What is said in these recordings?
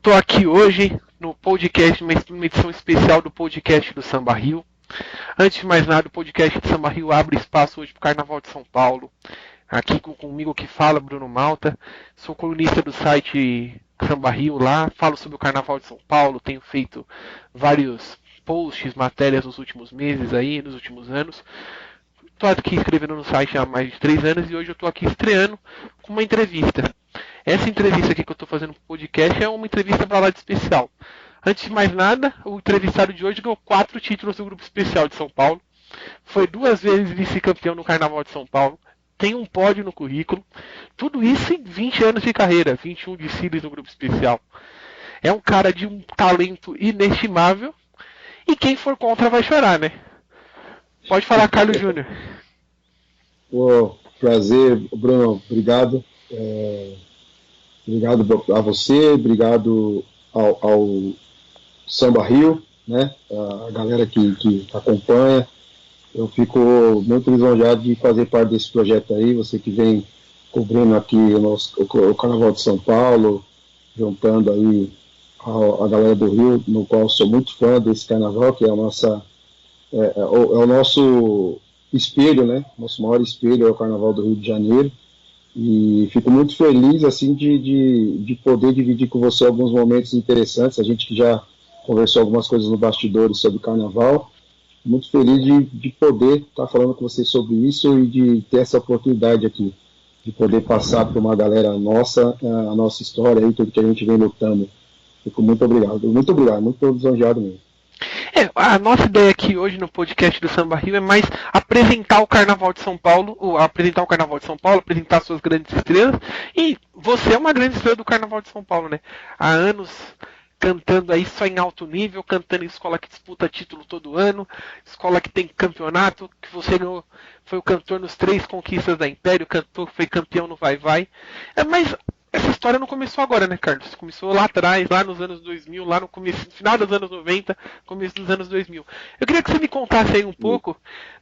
Tô aqui hoje no podcast, uma edição especial do podcast do Samba Rio. Antes de mais nada, o podcast do Samba Rio abre espaço hoje para o Carnaval de São Paulo. Aqui comigo que fala, Bruno Malta. Sou colunista do site Samba Rio lá, falo sobre o Carnaval de São Paulo, tenho feito vários posts, matérias nos últimos meses aí, nos últimos anos. Estou aqui escrevendo no site há mais de 3 anos e hoje eu estou aqui estreando com uma entrevista. Essa entrevista aqui que eu estou fazendo pro podcast é uma entrevista para lá de especial. Antes de mais nada, o entrevistado de hoje ganhou 4 títulos do Grupo Especial de São Paulo. Foi 2 vezes vice-campeão no Carnaval de São Paulo. Tem um pódio no currículo. Tudo isso em 20 anos de carreira, 21 desfiles no Grupo Especial. É um cara de um talento inestimável. E quem for contra vai chorar, né? Pode falar, Carlos Júnior. Prazer, Bruno. Obrigado. Obrigado a você, obrigado ao Samba Rio, né? A galera que acompanha. Eu fico muito lisonjeado de fazer parte desse projeto aí. Você que vem cobrindo aqui o Carnaval de São Paulo, juntando aí a galera do Rio, no qual sou muito fã desse carnaval, que é o nosso espelho, né? Nosso maior espelho é o Carnaval do Rio de Janeiro. E fico muito feliz assim de poder dividir com você alguns momentos interessantes. A gente que já conversou algumas coisas no bastidores sobre o Carnaval. Muito feliz de poder estar falando com você sobre isso e de ter essa oportunidade aqui, de poder passar para uma galera nossa, a nossa história e tudo que a gente vem lutando. Fico muito obrigado, muito lisonjeado mesmo. A nossa ideia aqui hoje no podcast do Samba Rio é mais apresentar o Carnaval de São Paulo, apresentar suas grandes estrelas. E você é uma grande estrela do Carnaval de São Paulo, né? Há anos cantando aí só em alto nível, cantando em escola que disputa título todo ano, escola que tem campeonato, que você foi o cantor nos 3 conquistas da Império, foi campeão no Vai Vai. Mas essa história não começou agora, né, Carlos? Começou lá atrás, lá nos anos 2000, lá no começo, final dos anos 90, começo dos anos 2000. Eu queria que você me contasse aí um pouco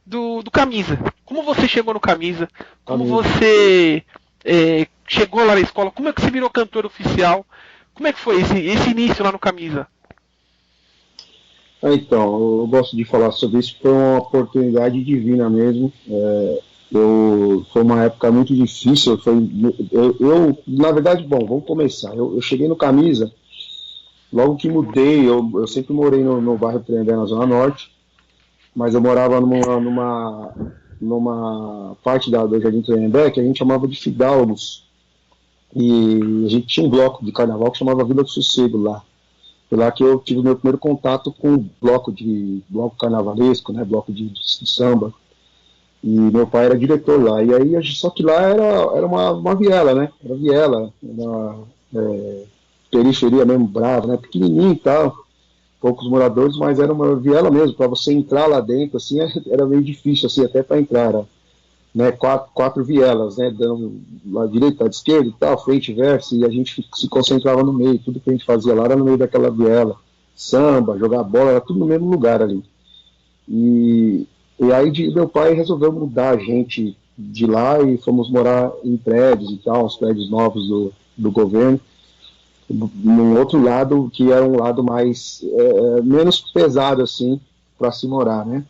do Camisa. Como você chegou no Camisa? Como você chegou lá na escola? Como é que você virou cantor oficial? Como é que foi esse início lá no Camisa? Então, eu gosto de falar sobre isso, foi uma oportunidade divina mesmo. Foi uma época muito difícil. Na verdade, vamos começar. Eu cheguei no Camisa, logo que mudei, eu sempre morei no bairro Tremembé, na Zona Norte, mas eu morava numa parte do Jardim Tremembé que a gente chamava de Fidalgos. E a gente tinha um bloco de carnaval que chamava Vila do Sossego lá. Foi lá que eu tive meu primeiro contato com o bloco carnavalesco, né, bloco de samba. E meu pai era diretor lá. E aí, só que lá era uma viela, né? Era viela, uma periferia mesmo brava, né? Pequenininho e tal, poucos moradores, mas era uma viela mesmo. Para você entrar lá dentro, assim, era meio difícil, assim, até para entrar. Era, né, 4 vielas, né? Dando à direita, à esquerda e tal, frente e verso, e a gente se concentrava no meio. Tudo que a gente fazia lá era no meio daquela viela. Samba, jogar bola, era tudo no mesmo lugar ali. E aí meu pai resolveu mudar a gente de lá e fomos morar em prédios e tal, uns prédios novos do governo, num outro lado que era um lado mais menos pesado assim para se morar, né?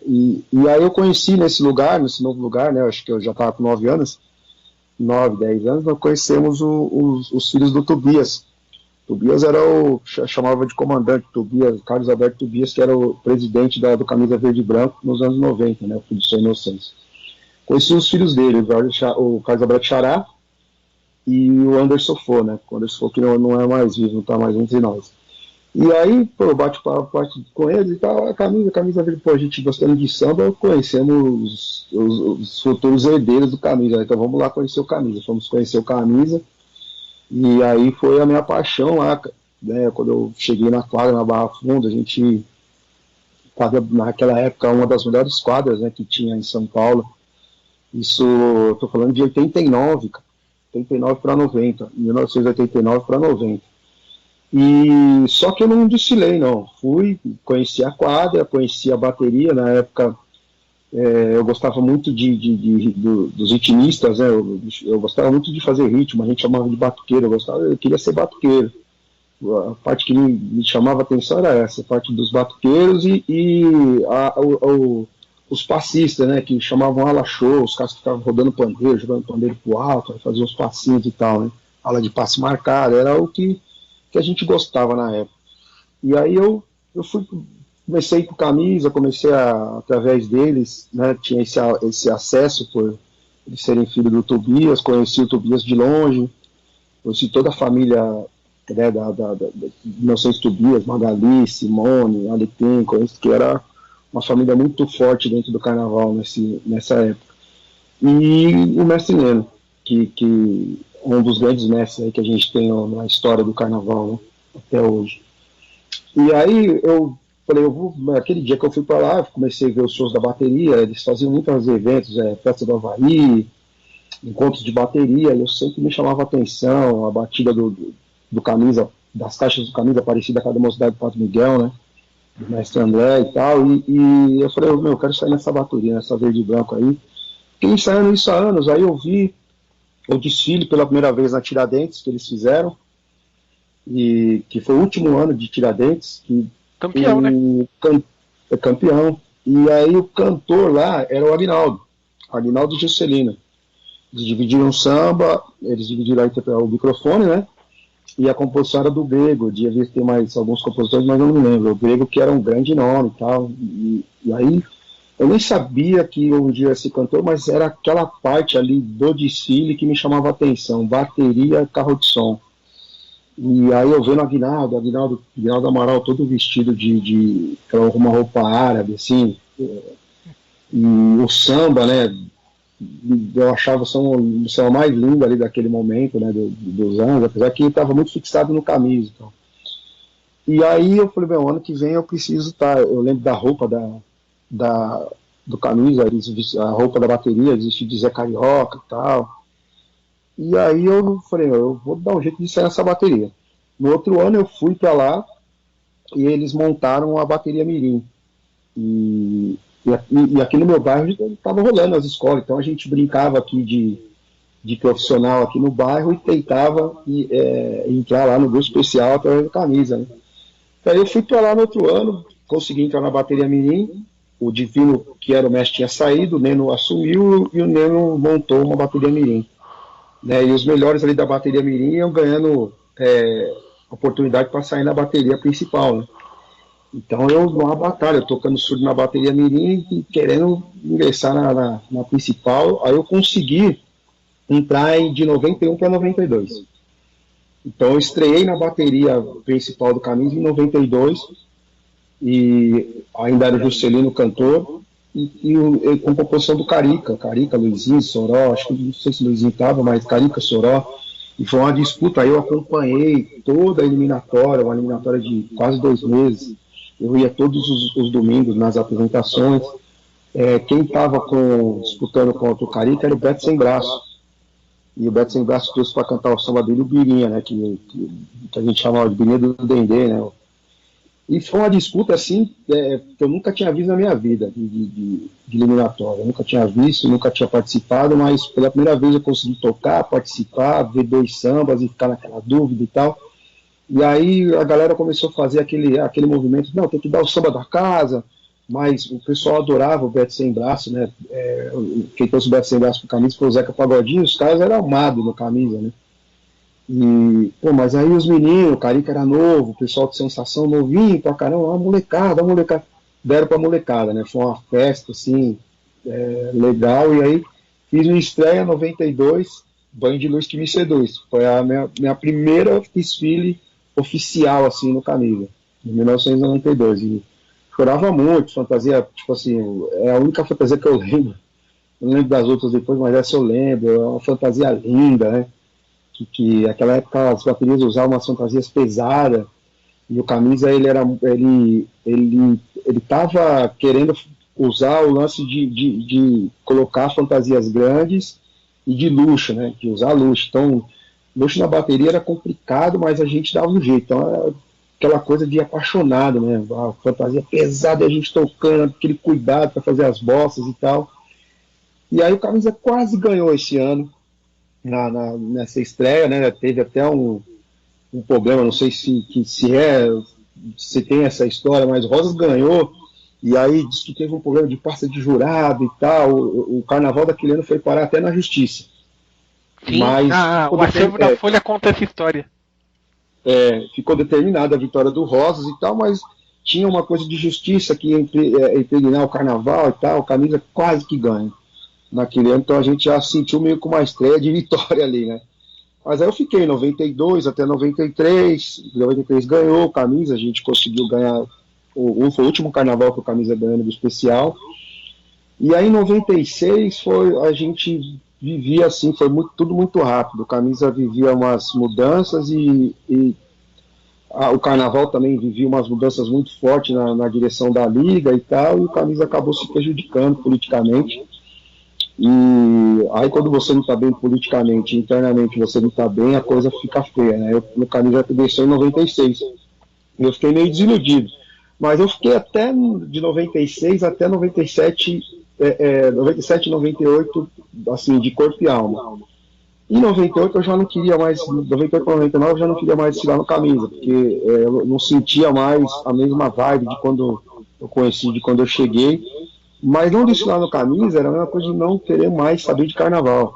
E aí eu conheci nesse novo lugar, né? Acho que eu já estava com 9 anos, 9, 10 anos, nós conhecemos os filhos do Tobias. Tobias chamava de comandante Tobias, Carlos Alberto Tobias, que era o presidente do Camisa Verde e Branco nos anos 90, né, o filho de São Inocêncio. Conheci os filhos dele, o Carlos Alberto Xará e o Anderson Fô, né, o Anderson Fô que não é mais vivo, não está mais entre nós. E aí, eu bate-papo com eles e tal, a camisa verde, a gente gostando de samba, conhecemos os futuros herdeiros do Camisa, então vamos lá conhecer o Camisa, fomos conhecer o Camisa. E aí foi a minha paixão lá, né, quando eu cheguei na quadra, na Barra Funda, a gente, naquela época, uma das melhores quadras, né, que tinha em São Paulo. Isso, eu tô falando de 89 para 90, 1989 para 90. E só que eu não desfilei, não. Conheci a quadra, conheci a bateria, na época Eu gostava muito dos ritmistas, né? Eu gostava muito de fazer ritmo, a gente chamava de batuqueiro, eu queria ser batuqueiro. A parte que me chamava a atenção era essa, a parte dos batuqueiros os passistas, né, que chamavam ala show, os caras que ficavam rodando pandeiro, jogando pandeiro pro alto, faziam uns passinhos e tal, né, ala de passe marcado, era o que a gente gostava na época. E aí comecei com camisa, através deles, né, tinha esse acesso por eles serem filhos do Tobias, conheci o Tobias de longe, conheci toda a família, né, meus seus Tobias, Magali, Simone, Alecrim, que era uma família muito forte dentro do carnaval nessa época. E o mestre Leno, que é um dos grandes mestres aí que a gente tem na história do carnaval, né, até hoje. E aí eu falei, aquele dia que eu fui para lá, comecei a ver os shows da bateria, eles faziam muitos eventos, festa do Havaí, encontros de bateria, e eu sempre me chamava a atenção, a batida do camisa, das caixas do camisa parecida com a da Mocidade do Padre Miguel, né, do mestre André e tal, e eu falei, eu quero sair nessa bateria, nessa verde e branco aí. Fiquei ensaiando isso há anos, aí eu vi o desfile pela primeira vez na Tiradentes, que eles fizeram, e que foi o último ano de Tiradentes, campeão, né? Campeão. E aí o cantor lá era o Aguinaldo Juscelino. Eles dividiram o samba, eles dividiram o microfone, né? E a composição era do Grego, devia ter mais alguns compositores, mas eu não me lembro. O Grego, que era um grande nome e tal. E aí eu nem sabia que um dia esse cantor, mas era aquela parte ali do desfile que me chamava a atenção, bateria, carro de som. E aí eu vendo o Aguinaldo Amaral todo vestido de uma roupa árabe, assim, e o samba, né, eu achava o samba mais lindo ali daquele momento, né, dos anos, apesar que ele estava muito fixado no camisa. Então. E aí eu falei, ano que vem eu preciso estar, eu lembro da roupa do camisa, a roupa da bateria, existe de Zé Carioca e tal. E aí eu falei, eu vou dar um jeito de sair nessa bateria. No outro ano eu fui para lá e eles montaram a bateria Mirim. E aqui no meu bairro estava rolando as escolas, então a gente brincava aqui de profissional aqui no bairro e tentava entrar lá no grupo especial através da camisa. Né? Aí eu fui para lá no outro ano, consegui entrar na bateria Mirim, o Divino, que era o mestre, tinha saído, o Neno assumiu e o Neno montou uma bateria Mirim. Né, e os melhores ali da bateria Mirim iam ganhando oportunidade para sair na bateria principal. Né? Então eu, numa batalha, tocando surdo na bateria Mirim e querendo ingressar na principal, aí eu consegui entrar de 91 para 92. Então eu estreiei na bateria principal do Camisa em 92, e ainda era o Juscelino cantor, com composição do Carica, Luizinho, Soró, acho que não sei se o Luizinho estava, mas Carica, Soró, e foi uma disputa, aí eu acompanhei toda a eliminatória, uma eliminatória de quase 2 meses, eu ia todos os domingos nas apresentações, quem estava disputando contra o Carica era o Beto Sem Braço, e o Beto Sem Braço trouxe para cantar o samba dele o Birinha, né, que a gente chamava de Birinha do Dendê, né. E foi uma disputa assim que eu nunca tinha visto na minha vida de eliminatória. Eu nunca tinha visto, nunca tinha participado, mas pela primeira vez eu consegui tocar, participar, ver 2 sambas e ficar naquela dúvida e tal. E aí a galera começou a fazer aquele movimento, não, tem que dar o samba da casa, mas o pessoal adorava o Beto Sem Braço, né? Quem trouxe o Beto Sem Braço pro Camisa foi o Zeca Pagodinho, os caras eram amados no Camisa, né? E, mas aí os meninos, o Carica era novo, o pessoal de Sensação novinho pra caramba, a molecada, deram pra molecada, né? Foi uma festa, assim, legal, e aí fiz uma estreia em 92, Banho de Luz que me seduz. Foi a minha primeira desfile oficial, assim, no Camisa, em 1992. E chorava muito, fantasia, tipo assim, é a única fantasia que eu lembro. Não lembro das outras depois, mas essa eu lembro, é uma fantasia linda, né? Que naquela época as baterias usavam umas fantasias pesadas, e o Camisa ele estava querendo usar o lance de colocar fantasias grandes e de luxo, né, de usar luxo. Então, luxo na bateria era complicado, mas a gente dava um jeito. Então, aquela coisa de apaixonado, né? A fantasia pesada, a gente tocando, aquele cuidado para fazer as bossas e tal. E aí o Camisa quase ganhou esse ano, nessa estreia, né? Teve até um problema, não sei se tem essa história, mas Rosas ganhou, e aí disse que teve um problema de pasta de jurado e tal. O carnaval daquele ano foi parar até na justiça. Sim, Mas o acervo da Folha conta essa história. Ficou determinada a vitória do Rosas e tal, mas tinha uma coisa de justiça que ia impregnar o carnaval e tal, Camisa quase que ganha naquele ano, então a gente já sentiu meio com uma estreia de vitória ali, né? Mas aí eu fiquei 92 até 93, 93 ganhou o Camisa, a gente conseguiu ganhar, foi o último carnaval que o Camisa ganhou do especial, e aí em 96 a gente vivia assim, tudo muito rápido, o Camisa vivia umas mudanças e o Carnaval também vivia umas mudanças muito fortes na direção da Liga e tal, e o Camisa acabou se prejudicando politicamente. E aí quando você não está bem politicamente, internamente você não está bem, a coisa fica feia, né? O Camisa deixou em 96. Eu fiquei meio desiludido. Mas eu fiquei até de 96 até 97, 97, 98, assim, de corpo e alma. Em 98 eu já não queria mais, 98 para 99 eu já não queria mais desfilar no Camisa, porque eu não sentia mais a mesma vibe de quando eu conheci, de quando eu cheguei. Mas não desfilar no Camisa era a mesma coisa de não querer mais saber de carnaval.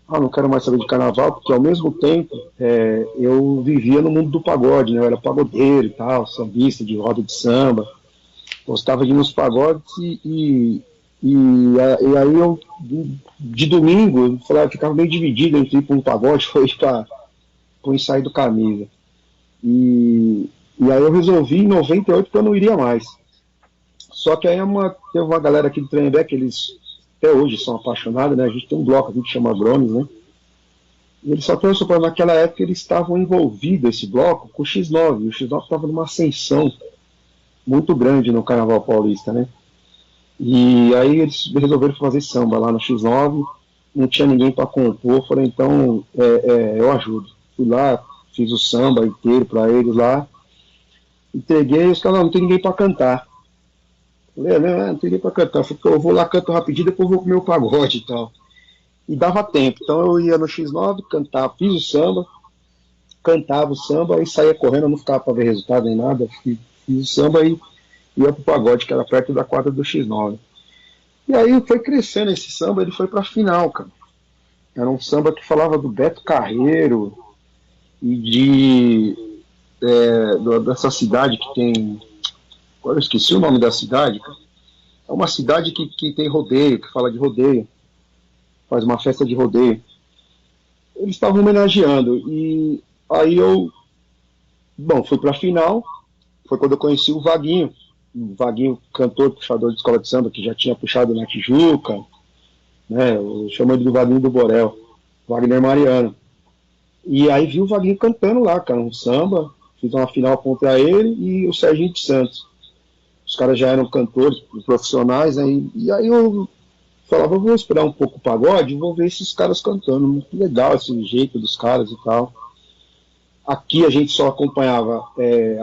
Não quero mais saber de carnaval, porque ao mesmo tempo eu vivia no mundo do pagode, né? Eu era pagodeiro e tal, sambista de roda de samba, gostava de ir nos pagodes e aí eu, de domingo, eu ficava meio dividido entre ir para um pagode ou ir para o ensaio do Camisa. E aí eu resolvi em 98 que eu não iria mais. Só que aí teve uma galera aqui do Tremembé que eles até hoje são apaixonados, né? A gente tem um bloco aqui que chama Grones, né? E eles só pensam que naquela época eles estavam envolvidos, esse bloco, com o X9. E o X9 estava numa ascensão muito grande no Carnaval Paulista, né? E aí eles resolveram fazer samba lá no X9, não tinha ninguém para compor, falei, então eu ajudo. Fui lá, fiz o samba inteiro para eles lá, entreguei, e os caras, não tem ninguém para cantar. Falei, não tem ninguém para cantar. Falei, eu vou lá, canto rapidinho, depois vou comer o pagode e tal. E dava tempo, então eu ia no X9, cantava, fiz o samba, cantava o samba e saía correndo, não ficava para ver resultado nem nada, fiz o samba e ia pro pagode, que era perto da quadra do X9. E aí foi crescendo esse samba, ele foi pra final, cara. Era um samba que falava do Beto Carreiro e dessa cidade que tem... Agora eu esqueci o nome da cidade, cara. É uma cidade que tem rodeio, que fala de rodeio. Faz uma festa de rodeio. Eles estavam homenageando. E aí fui pra final. Foi quando eu conheci o Vaguinho. O Vaguinho, cantor, puxador de escola de samba, que já tinha puxado na Tijuca, né? Eu chamo ele do Vaguinho do Borel, Wagner Mariano. E aí vi o Vaguinho cantando lá, cara, um samba, fiz uma final contra ele e o Serginho de Santos. Os caras já eram cantores profissionais, né? E aí eu falava, vou esperar um pouco o pagode e vou ver esses caras cantando. Muito legal esse jeito dos caras e tal. Aqui a gente só acompanhava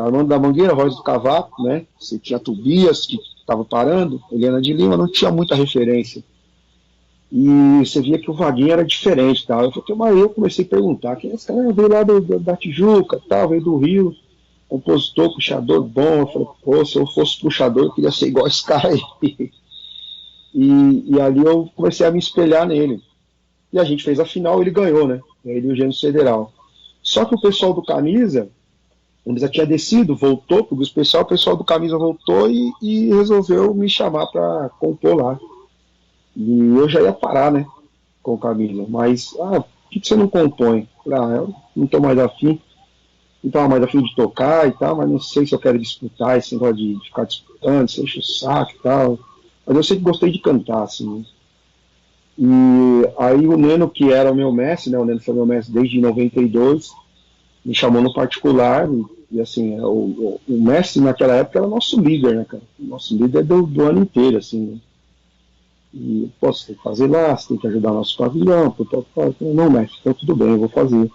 Armando da Mangueira, Voz do Cavaco, né? Você tinha Tobias, que estava parando, Helena de Lima, não tinha muita referência. E você via que o Vaguinho era diferente, tal. Eu comecei a perguntar, quem é esse cara? Veio lá da Tijuca, tal, veio do Rio, compositor, puxador bom. Eu falei, pô, se eu fosse puxador, eu queria ser igual esse cara aí. E ali eu comecei a me espelhar nele. E a gente fez a final, ele ganhou, né? Ele e o Gênesis Federal. Só que o pessoal do Camisa tinha descido, voltou pro especial, o pessoal do Camisa voltou e resolveu me chamar para compor lá. E eu já ia parar, né, com o Camisa. Mas, por que você não compõe? Eu não tô mais afim. Não tava mais afim de tocar e tal, mas não sei se eu quero disputar esse negócio de ficar disputando, se enche o saco e tal. Mas eu sempre gostei de cantar, assim. E aí o Neno, que era o meu mestre, né, o Neno foi meu mestre desde 92, me chamou no particular, e assim, o mestre naquela época era o nosso líder, né, cara? O nosso líder do ano inteiro, assim, né? E, pô, você tem que fazer lá, você tem que ajudar o nosso pavilhão, não, mestre, então tudo bem, eu vou fazer.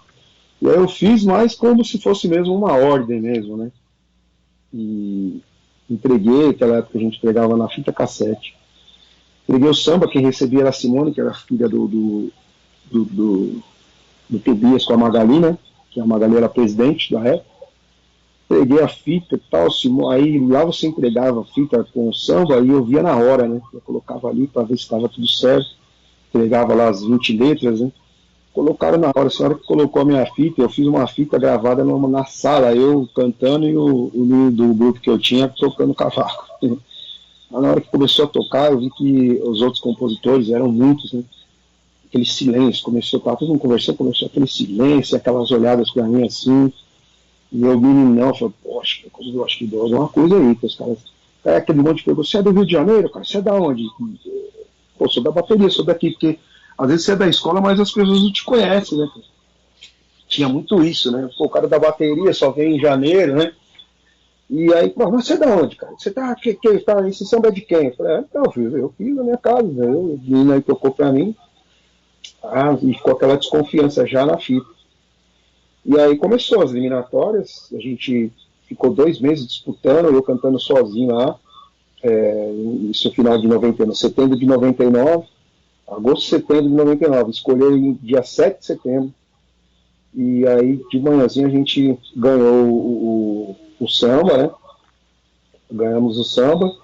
E aí eu fiz mais como se fosse mesmo uma ordem mesmo, né? e entreguei, naquela época a gente entregava na fita cassete. Entreguei o samba, quem recebia era a Simone, que era filha do Tobias com a Magali, né? Que a Magali era presidente da época. Entreguei a fita e tal, aí lá você entregava a fita com o samba e eu via na hora, né? Eu colocava ali para ver se estava tudo certo. Entregava lá as 20 letras, né? Colocaram na hora, a senhora que colocou a minha fita, eu fiz uma fita gravada na sala, eu cantando e o menino do grupo que eu tinha tocando cavaco. Mas na hora que começou a tocar, eu vi que os outros compositores eram muitos, né? Aquele silêncio, começou, tava todo mundo conversando, começou aquele silêncio, aquelas olhadas pra mim assim, e eu meninão, falei, poxa, eu acho que deu alguma coisa aí, que os caras, aquele monte de perguntas, você é do Rio de Janeiro, cara, você é da onde? Pô, sou da bateria, sou daqui, porque às vezes você é da escola, mas as pessoas não te conhecem, né? Tinha muito isso, né? Pô, o cara da bateria só vem em janeiro, né? E aí, pô, mas você é da onde, cara? Você tá, esse samba é de quem? Eu falei, não, filho, eu fiz na minha casa, né? O menino aí tocou pra mim, e ficou aquela desconfiança já na fita. E aí começou as eliminatórias, a gente ficou 2 meses disputando, eu cantando sozinho lá, isso no final de 99, setembro de 99, agosto, setembro de 99, escolheu em dia 7 de setembro, e aí de manhãzinho a gente ganhou o samba, né? Ganhamos o samba,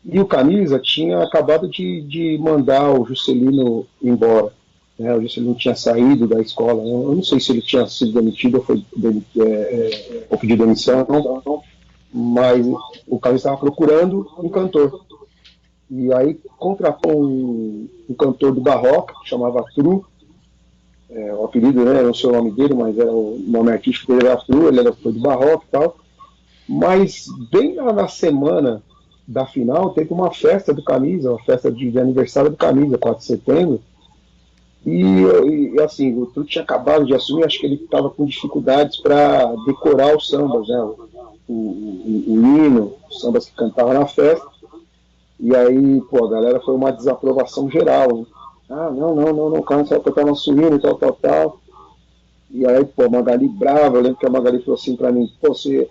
e o Camisa tinha acabado de mandar o Juscelino embora. Né? O Juscelino tinha saído da escola, eu não sei se ele tinha sido demitido ou foi ou pedido demissão, mas o Camisa estava procurando um cantor. E aí contratou um cantor do Barroca, que chamava Tru, o apelido, né, não sei o nome dele, mas era o nome artístico dele, era Tru, ele foi do Barroca e tal. Mas bem na semana da final, teve uma festa do Camisa, uma festa de aniversário do Camisa, 4 de setembro, e assim, o Tru tinha acabado de assumir, acho que ele estava com dificuldades para decorar os sambas, né, o hino, os sambas que cantavam na festa. E aí, pô, a galera foi uma desaprovação geral, né? Ah, não, cara, só que eu tava subindo e tal. E aí, pô, a Magali brava, eu lembro que a Magali falou assim pra mim, pô, você,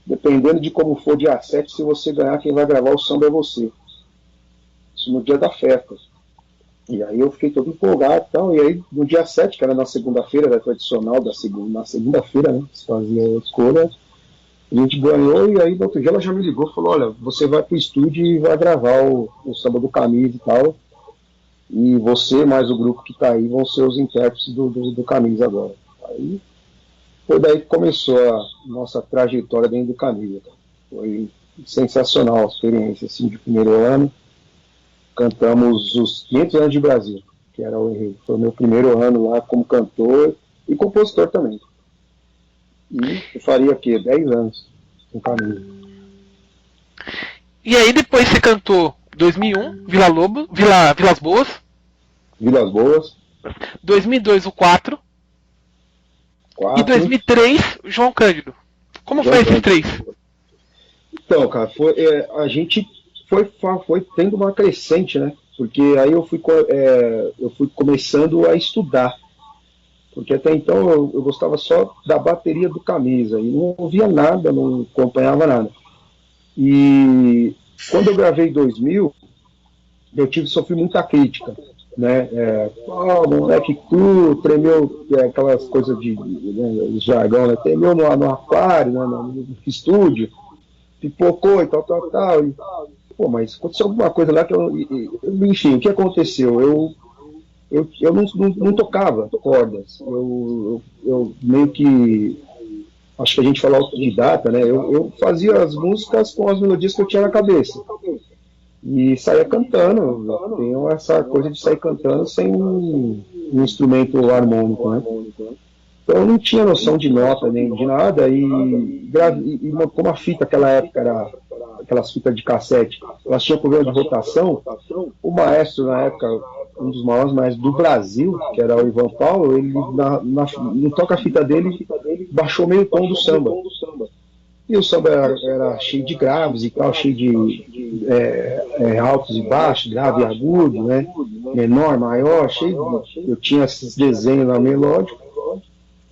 dependendo de como for dia 7, se você ganhar, quem vai gravar o samba é você. Isso no dia da festa. E aí eu fiquei todo empolgado e tal, e aí no dia 7, que era na segunda-feira, era tradicional na segunda-feira, né, se fazia a escolha, a gente ganhou, e aí no outro dia ela já me ligou e falou, olha, você vai pro estúdio e vai gravar o samba do Camisa e tal, e você mais o grupo que tá aí vão ser os intérpretes do Camisa agora. Aí foi daí que começou a nossa trajetória dentro do Camisa. Foi sensacional a experiência assim, de primeiro ano. Cantamos os 500 anos de Brasil, que era o enredo. Foi o meu primeiro ano lá como cantor e compositor também. E eu faria o quê? 10 anos com Camisa. E aí depois você cantou 2001, Vilas Boas. Vilas Boas. 2002 o 4. E 2003 João Cândido. Como foi esses 3? Então, cara, a gente foi tendo uma crescente, né? Porque aí eu fui começando a estudar. Porque até então eu gostava só da bateria do Camisa, e não ouvia nada, não acompanhava nada. E quando eu gravei 2000, eu sofri muita crítica, né? Moleque cru, tremeu, aquelas coisas de jargão, né? Tremeu no aquário, né? No estúdio, pipocou e tal. E, pô, mas aconteceu alguma coisa lá que enfim, o que aconteceu? Eu não tocava cordas. Eu meio que, acho que a gente fala autodidata, né? Eu fazia as músicas com as melodias que eu tinha na cabeça. E saía cantando. Eu tenho essa coisa de sair cantando sem um instrumento harmônico, né? Então eu não tinha noção de nota nem de nada. E como a fita naquela época era aquelas fitas de cassete, elas tinham problema de rotação. O maestro, na época, um dos maiores maestros do Brasil, que era o Ivan Paulo, ele no toca-fita dele baixou meio tom do samba. E o samba era cheio de graves e tal, cheio de altos e baixos, grave e agudo, né? Menor, maior, eu tinha esses desenhos lá melódicos.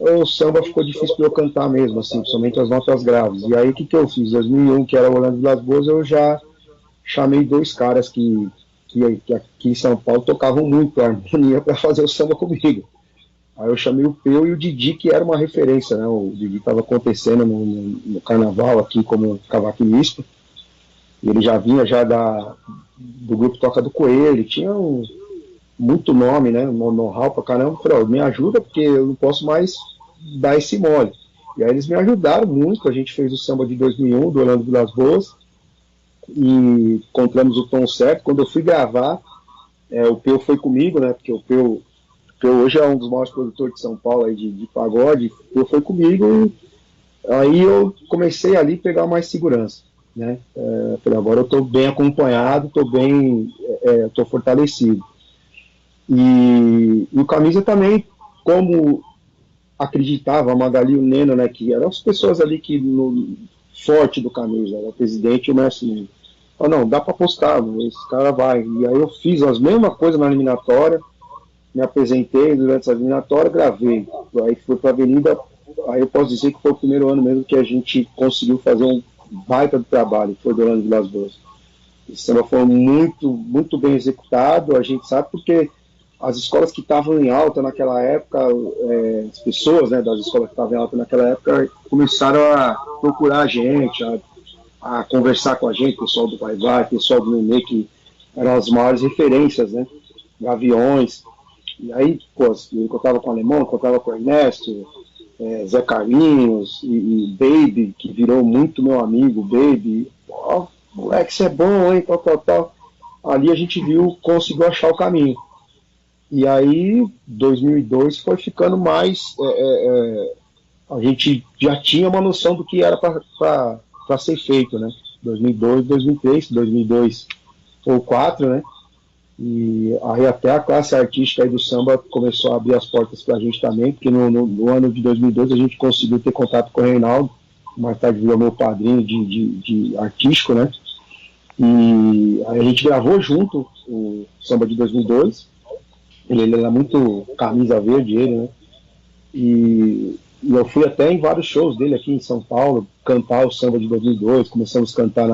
o samba ficou difícil para eu cantar mesmo, assim, somente as notas graves. E aí o que, que eu fiz? Em 2001, que era o Orlando Vilas Boas, eu já chamei dois caras que aqui em São Paulo tocavam muito a harmonia para fazer o samba comigo. Aí eu chamei o Peu e o Didi, que era uma referência, né? O Didi estava acontecendo no carnaval aqui como cavaquinista. E ele já vinha já do grupo Toca do Coelho, tinha muito nome, né? Know-how pra caramba. Eu falei, ó, me ajuda porque eu não posso mais dar esse mole. E aí eles me ajudaram muito. A gente fez o samba de 2001, do Orlando Vilas Boas, e encontramos o tom certo. Quando eu fui gravar, o Peu foi comigo, né? Porque o Peu hoje é um dos maiores produtores de São Paulo aí de pagode. O Peu foi comigo e aí eu comecei ali a pegar mais segurança, né? Falei, agora eu estou bem acompanhado, estou fortalecido. E o Camisa também, como acreditava, a Magali e o Neno, né, que eram as pessoas ali que no forte do Camisa, era o presidente e o mestre Neno. Falei, não, dá para apostar, esse cara vai. E aí eu fiz as mesmas coisas na eliminatória, me apresentei durante essa eliminatória, gravei. Aí fui para a Avenida, aí eu posso dizer que foi o primeiro ano mesmo que a gente conseguiu fazer um baita do trabalho, foi do Orlando Vilas Boas. Esse samba foi muito, muito bem executado, a gente sabe porque as escolas que estavam em alta naquela época, as pessoas, né, das escolas que estavam em alta naquela época começaram a procurar a gente, a conversar com a gente, pessoal do Vai Vai, pessoal do Nenê, que eram as maiores referências, né, Gaviões. E aí, pô, eu contava com o Alemão, contava com o Ernesto, Zé Carlinhos e Baby, que virou muito meu amigo, Baby. Ó, moleque, você é bom, hein, tal. Ali a gente viu, conseguiu achar o caminho. E aí, 2002 foi ficando mais. A gente já tinha uma noção do que era para ser feito, né? 2002, 2003, 2002 ou 2004, né? E aí até a classe artística aí do samba começou a abrir as portas para a gente também, porque no ano de 2002 a gente conseguiu ter contato com o Reinaldo, mais tarde virou meu padrinho de artístico, né? E aí a gente gravou junto o samba de 2002. Ele era muito camisa verde, ele, né? E eu fui até em vários shows dele aqui em São Paulo, cantar o samba de 2002. Começamos a cantar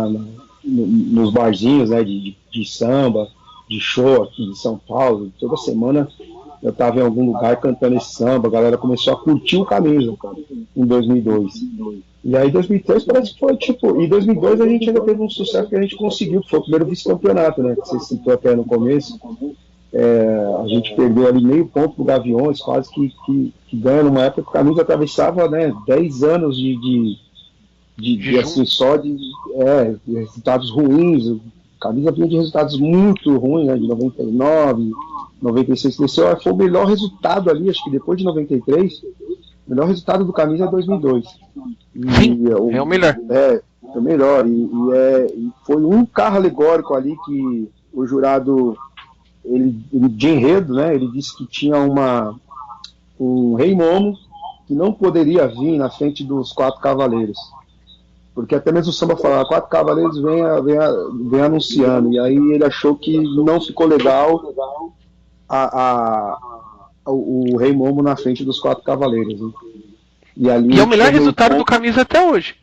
nos barzinhos, né, de samba, de show aqui em São Paulo. Toda semana eu estava em algum lugar cantando esse samba. A galera começou a curtir o Camisa, cara, em 2002. E aí 2003 parece que foi tipo... Em 2002 a gente ainda teve um sucesso que a gente conseguiu, que foi o primeiro vice-campeonato, né, que você citou até no começo. A gente perdeu ali meio ponto pro Gaviões, quase que ganha numa época que o Camisa atravessava, né, 10 anos de assim, só de resultados ruins. O Camisa vinha de resultados muito ruins, né, de 99, 96, desceu, foi o melhor resultado ali, acho que depois de 93, o melhor resultado do Camisa é 2002. Sim, é o melhor. É o melhor, e foi um carro alegórico ali que o jurado... Ele, de enredo, né, ele disse que tinha um rei Momo que não poderia vir na frente dos 4 cavaleiros, porque até mesmo o samba falava, 4 cavaleiros vem anunciando, e aí ele achou que não ficou legal o rei Momo na frente dos 4 cavaleiros, né? E é o melhor resultado do Camisa até hoje.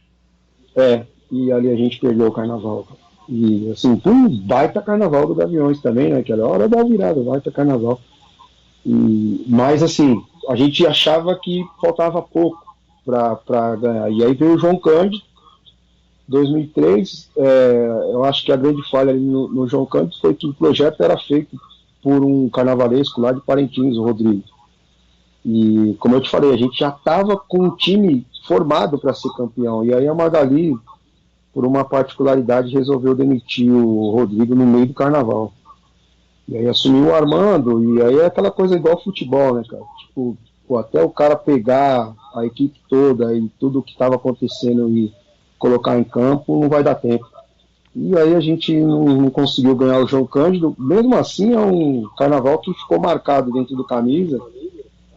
E ali a gente perdeu o carnaval. E assim, foi um baita carnaval do Gaviões também, né? Que era a hora da virada, baita carnaval. Mas assim, a gente achava que faltava pouco para ganhar. E aí veio o João Cândido, 2003. Eu acho que a grande falha ali no João Cândido foi que o projeto era feito por um carnavalesco lá de Parintins, o Rodrigo. E como eu te falei, a gente já estava com um time formado para ser campeão. E aí a Magali, por uma particularidade, resolveu demitir o Rodrigo no meio do carnaval. E aí assumiu o Armando, e aí é aquela coisa igual futebol, né, cara? Tipo, até o cara pegar a equipe toda e tudo o que estava acontecendo e colocar em campo, não vai dar tempo. E aí a gente não conseguiu ganhar o João Cândido. Mesmo assim, é um carnaval que ficou marcado dentro do Camisa,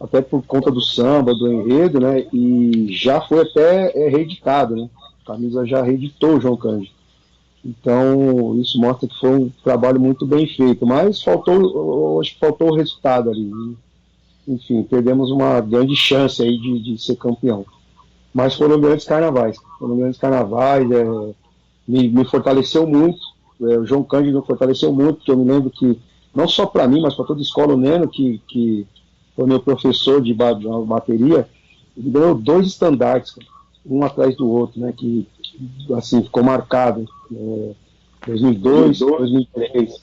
até por conta do samba, do enredo, né? E já foi até reeditado, né? A Camisa já reeditou o João Cândido. Então, isso mostra que foi um trabalho muito bem feito. Mas acho que faltou o resultado ali. enfim, perdemos uma grande chance aí de ser campeão. Mas foram grandes carnavais. Me fortaleceu muito. O João Cândido me fortaleceu muito, porque eu me lembro que, não só para mim, mas para toda a escola, o Neno, que foi meu professor de bateria, ele ganhou 2 estandartes, um atrás do outro, né, que assim, ficou marcado. 2002, 2003.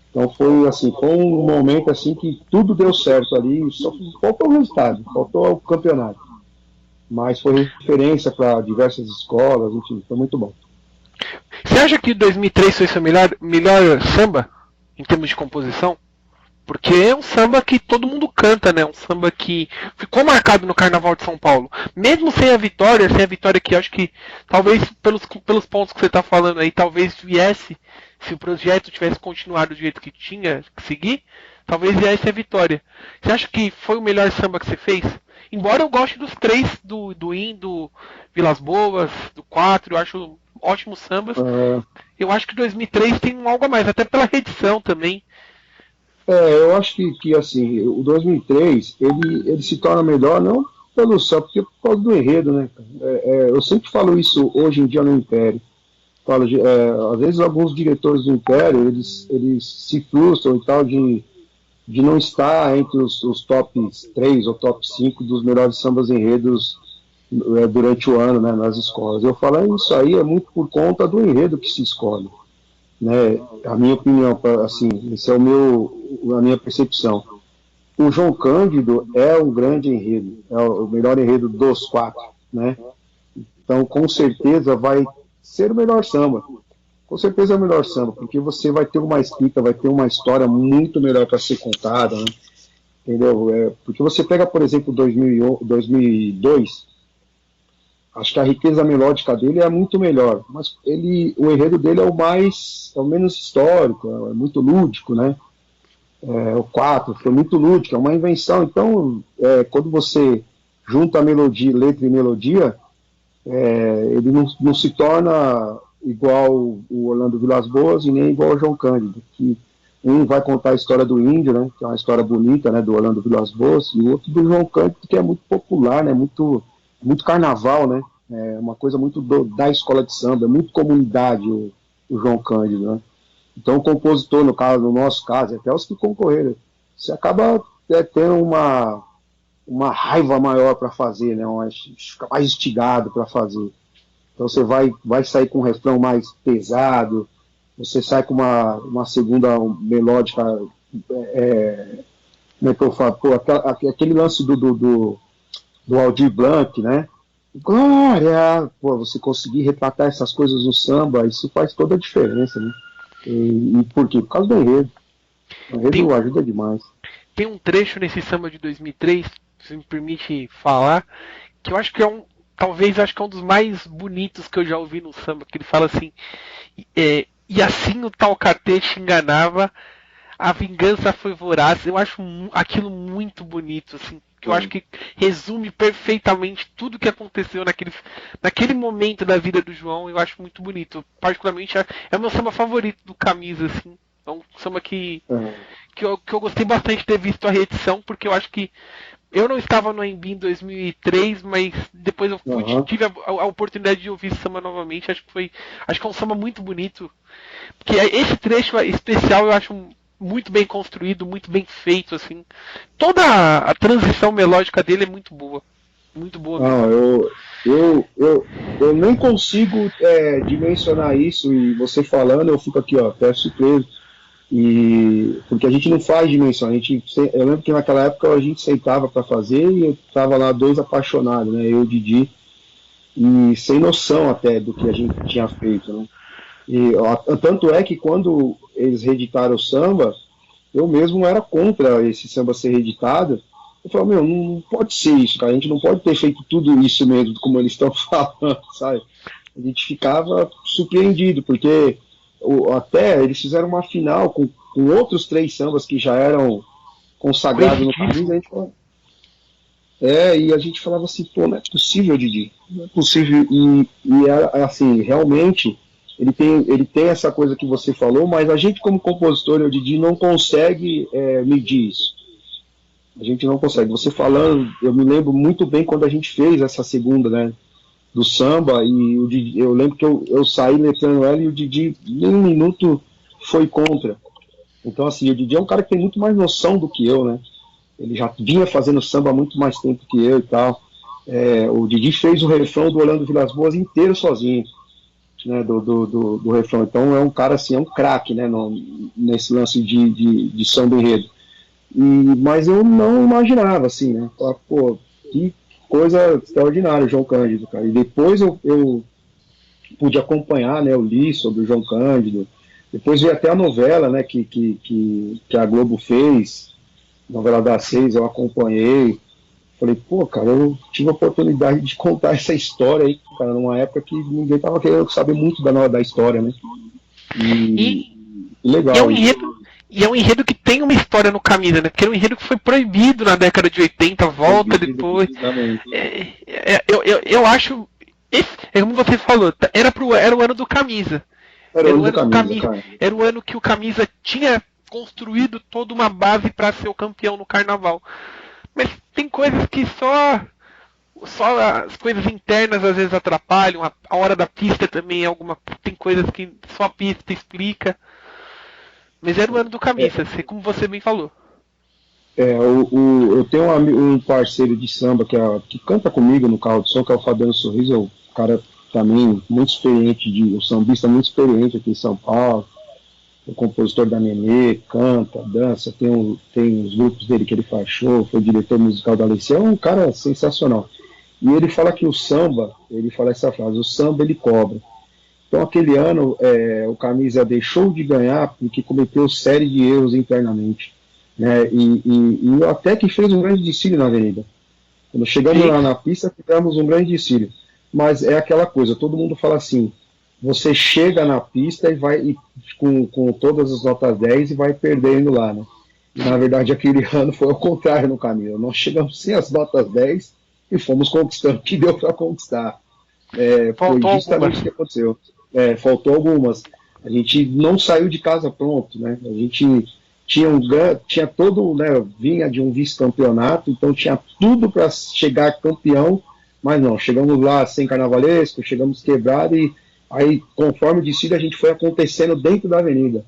Então foi um momento assim que tudo deu certo ali, só faltou o resultado, faltou o campeonato. Mas foi referência para diversas escolas, enfim, foi muito bom. Você acha que 2003 foi seu melhor samba, em termos de composição? Porque é um samba que todo mundo canta, né? Um samba que ficou marcado no Carnaval de São Paulo. Mesmo sem a vitória que acho que talvez pelos pontos que você está falando aí, talvez viesse, se o projeto tivesse continuado do jeito que tinha que seguir, talvez viesse a vitória. Você acha que foi o melhor samba que você fez? Embora eu goste dos 3, do In, do Vilas Boas, do 4, eu acho ótimos sambas. Eu acho que 2003 tem algo a mais, até pela reedição também. Eu acho que assim, o 2003, ele se torna melhor não pelo só, porque por causa do enredo, né? Eu sempre falo isso hoje em dia no Império. Falo às vezes alguns diretores do Império, eles se frustram e tal de não estar entre os top 3 ou top 5 dos melhores sambas enredos durante o ano, né, nas escolas. Eu falo, isso aí é muito por conta do enredo que se escolhe. Né? A minha opinião, assim, esse é a minha percepção. O João Cândido é um grande enredo, é o melhor enredo dos 4, né? Então, com certeza vai ser o melhor samba. Com certeza é o melhor samba, porque você vai ter uma escrita, vai ter uma história muito melhor para ser contada, né? Entendeu? Porque você pega, por exemplo, 2002, acho que a riqueza melódica dele é muito melhor, mas o enredo dele é o menos histórico, é muito lúdico, né? O 4 foi muito lúdico, é uma invenção. Então, quando você junta a melodia, letra e melodia, ele não se torna igual o Orlando Vilas Boas e nem igual ao João Cândido, que um vai contar a história do índio, né, que é uma história bonita, né, do Orlando Vilas Boas, e o outro do João Cândido, que é muito popular, né, muito carnaval, né, é uma coisa muito da escola de samba, é muito comunidade o João Cândido, né. Então o compositor, no nosso caso, até os que concorreram, você acaba tendo uma raiva maior para fazer, né, fica mais instigado para fazer. Então você vai sair com um refrão mais pesado, você sai com uma segunda melódica, como é que eu falo? Aquele lance do Aldir Blanc, né? Glória! Você conseguir retratar essas coisas no samba, isso faz toda a diferença, né? E por quê? Por causa do enredo. O enredo ajuda demais. Tem um trecho nesse samba de 2003, se me permite falar, que eu acho que talvez acho que é um dos mais bonitos que eu já ouvi no samba, que ele fala assim, e assim o tal catete enganava, a vingança foi voraz. Eu acho aquilo muito bonito, assim, que eu acho que resume perfeitamente tudo que aconteceu naquele momento da vida do João. Eu acho muito bonito, particularmente é o meu samba favorito do Camisa, assim. É um samba que eu gostei bastante de ter visto a reedição, porque eu acho que eu não estava no AMB em 2003, mas depois eu tive a oportunidade de ouvir esse samba novamente. Acho que é um samba muito bonito. Porque esse trecho especial eu acho muito bem construído, muito bem feito, assim. Toda a transição melódica dele é muito boa. Muito boa mesmo. Eu nem consigo dimensionar isso, e você falando, eu fico aqui, até surpreso. Porque a gente não faz dimensão. Eu lembro que naquela época a gente sentava para fazer e eu tava lá 2 apaixonados, né? Eu e o Didi, e sem noção até do que a gente tinha feito, né? Tanto é que quando eles reeditaram o samba, eu mesmo era contra esse samba ser reeditado. Eu falei, não pode ser isso, cara. A gente não pode ter feito tudo isso mesmo, como eles estão falando, sabe? A gente ficava surpreendido, porque até eles fizeram uma final com outros 3 sambas que já eram consagrados no país. E a gente falava assim, não é possível, Didi, não é possível. Assim, realmente, ele tem essa coisa que você falou, mas a gente como compositor, o Didi, não consegue medir isso. A gente não consegue. Você falando, eu me lembro muito bem quando a gente fez essa segunda, né, do samba, e o Didi, eu lembro que eu saí letrando ela e o Didi, em um minuto, foi contra. Então, assim, o Didi é um cara que tem muito mais noção do que eu, né? Ele já vinha fazendo samba há muito mais tempo que eu e tal. O Didi fez o refrão do Orlando Vilas Boas inteiro sozinho, né, do refrão. Então é um cara assim, é um craque, né, nesse lance de samba enredo. Mas eu não imaginava, assim, né? Pô, que coisa extraordinária o João Cândido, cara. E depois eu pude acompanhar, né? Eu li sobre o João Cândido. Depois vi até a novela, né? Que a Globo fez, novela das 6, eu acompanhei. Falei, pô, cara, eu tive a oportunidade de contar essa história aí, cara, numa época que ninguém tava querendo saber muito da história, né? E, E e é um legal isso. enredo. E é um enredo que tem uma história no Camisa, né? Porque era um enredo que foi proibido na década de 80, volta Proibido, depois. precisamente. Eu acho. É como você falou, era o ano do Camisa. Era o Era o ano do ano do Camisa, Camisa. cara. Era o ano que o Camisa tinha construído toda uma base para ser o campeão no carnaval. Mas tem coisas que só as coisas internas às vezes atrapalham. A hora da pista também é alguma. Tem coisas que só a pista explica. Mas era o ano do É, Camisa, como você bem falou. eu tenho um parceiro de samba que canta comigo no carro de som, que é o Fabiano Sorriso, é um cara também muito experiente, um sambista muito experiente aqui em São Paulo, o compositor da Nenê, canta, dança, tem os grupos dele que ele faz show, foi diretor musical da Alicia, é um cara sensacional. E ele fala que o samba, ele fala essa frase, o samba ele cobra. Então aquele ano o Camisa deixou de ganhar porque cometeu série de erros internamente, né? E até que fez um grande desfile na avenida. Quando chegamos Sim. lá na pista, tivemos um grande desfile. Mas é aquela coisa, todo mundo fala assim, você chega na pista e vai com todas as notas 10 e vai perdendo lá, né? E na verdade aquele ano foi ao contrário no caminho. Nós chegamos sem as notas 10 e fomos conquistando o que deu para conquistar. Foi Faltou justamente algumas. o que aconteceu. Faltou algumas. A gente não saiu de casa pronto, né? A gente tinha todo, né? Vinha de um vice-campeonato, então tinha tudo para chegar campeão, mas não. Chegamos lá sem carnavalesco, chegamos quebrado e aí, conforme o desfile, a gente foi acontecendo dentro da avenida,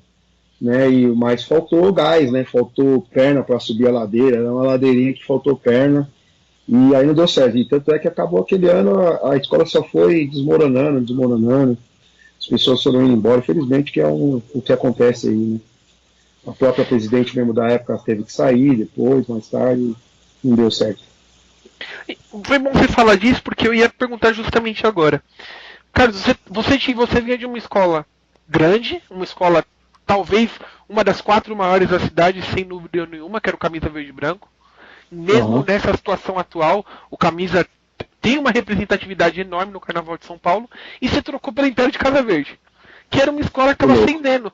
né? Mas faltou gás, né? Faltou perna para subir a ladeira, era uma ladeirinha que faltou perna. E aí não deu certo. E tanto é que acabou aquele ano, a escola só foi desmoronando, desmoronando. As pessoas foram indo embora, infelizmente, que é o que acontece aí, né? A própria presidente mesmo da época teve que sair depois, mais tarde, não deu certo. Foi bom você falar disso porque eu ia perguntar justamente agora. Cara, você vinha de uma escola grande, uma escola talvez uma das 4 maiores da cidade, sem dúvida nenhuma, que era o Camisa Verde e Branco. Mesmo Uhum. nessa situação atual, o Camisa tem uma representatividade enorme no Carnaval de São Paulo e se trocou pela Império de Casa Verde, que era uma escola que Que estava louco. ascendendo.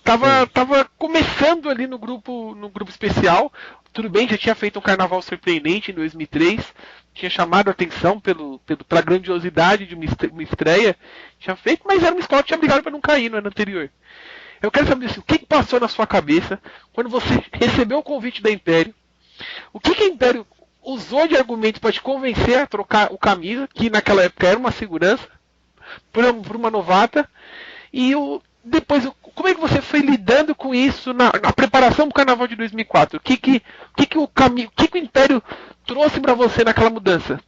Tava começando ali no grupo especial. Tudo bem, já tinha feito um carnaval surpreendente em 2003. Tinha chamado a atenção pela grandiosidade de uma estreia. Tinha feito, mas era uma escola que tinha brigado para não cair no ano anterior. Eu quero saber assim, o que passou na sua cabeça quando você recebeu o convite da Império? O que a Império usou de argumento para te convencer a trocar o Camisa, que naquela época era uma segurança, por uma novata? E depois, como é que você foi lidando com isso na preparação para o Carnaval de 2004? O que o Império trouxe para você naquela mudança?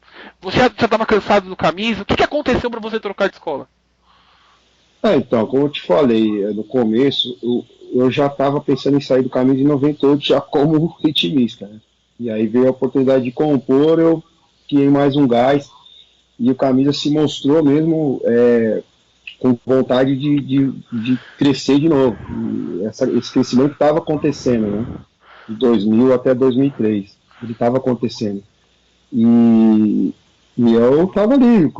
Você já estava cansado do Camisa? O que aconteceu para você trocar de escola? Então, como eu te falei no começo, eu já estava pensando em sair do caminho de 98 já como ritmista, né? E aí veio a oportunidade de compor, eu criei mais um gás e o Camisa se mostrou mesmo com vontade de crescer de novo. E esse crescimento estava acontecendo, né? De 2000 até 2003, ele estava acontecendo. E, e eu estava ali,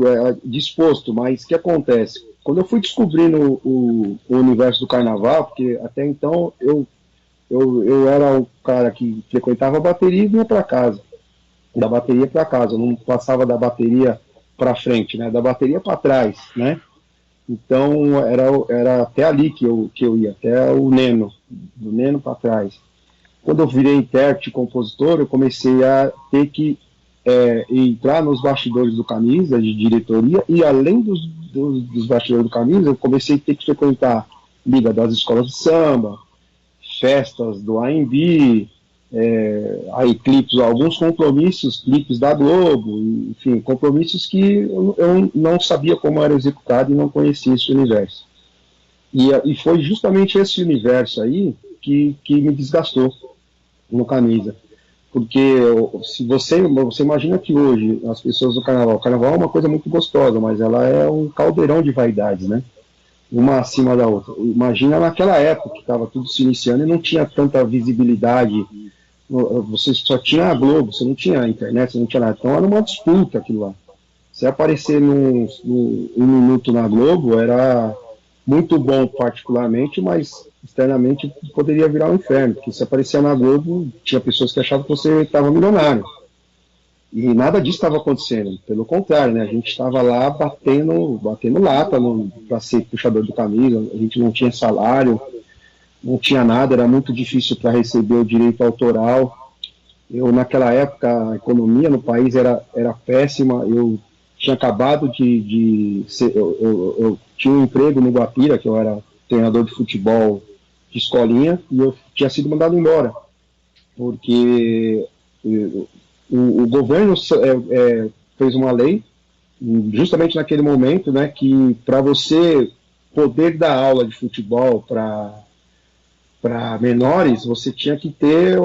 disposto, mas o que acontece? Quando eu fui descobrindo o universo do carnaval, porque até então eu era o cara que frequentava a bateria e vinha para casa. Da bateria para casa, eu não passava da bateria para frente, né? Da bateria para trás, né? Então era até ali que eu ia, até o Neno, do Neno para trás. quando eu virei intérprete, compositor, eu comecei a ter que entrar nos bastidores do Camisa, de diretoria, e além dos bastidores do Camisa, eu comecei a ter que frequentar liga das escolas de samba, festas do AMB, aí clipes, alguns compromissos, clipes da Globo, enfim, compromissos que eu não sabia como era executado e não conhecia esse universo. E foi justamente esse universo aí que me desgastou no Camisa. Porque se você imagina que hoje as pessoas do carnaval, o carnaval é uma coisa muito gostosa, mas ela é um caldeirão de vaidades, né? Uma acima da outra. Imagina naquela época que estava tudo se iniciando e não tinha tanta visibilidade, você só tinha a Globo, você não tinha a internet, você não tinha nada. Então era uma disputa aquilo lá. Se aparecer um minuto na Globo era muito bom particularmente, mas externamente poderia virar um inferno, porque se aparecia na Globo, tinha pessoas que achavam que você estava milionário. E nada disso estava acontecendo, pelo contrário, né? A gente estava lá batendo lata para ser puxador do camisa, a gente não tinha salário, não tinha nada, era muito difícil para receber o direito autoral. Eu, naquela época, a economia no país era péssima, eu tinha acabado de ser, eu tinha um emprego no Guapira, que eu era treinador de futebol de escolinha, e eu tinha sido mandado embora, porque o governo fez uma lei, justamente naquele momento, né, que para você poder dar aula de futebol para menores, você tinha que ter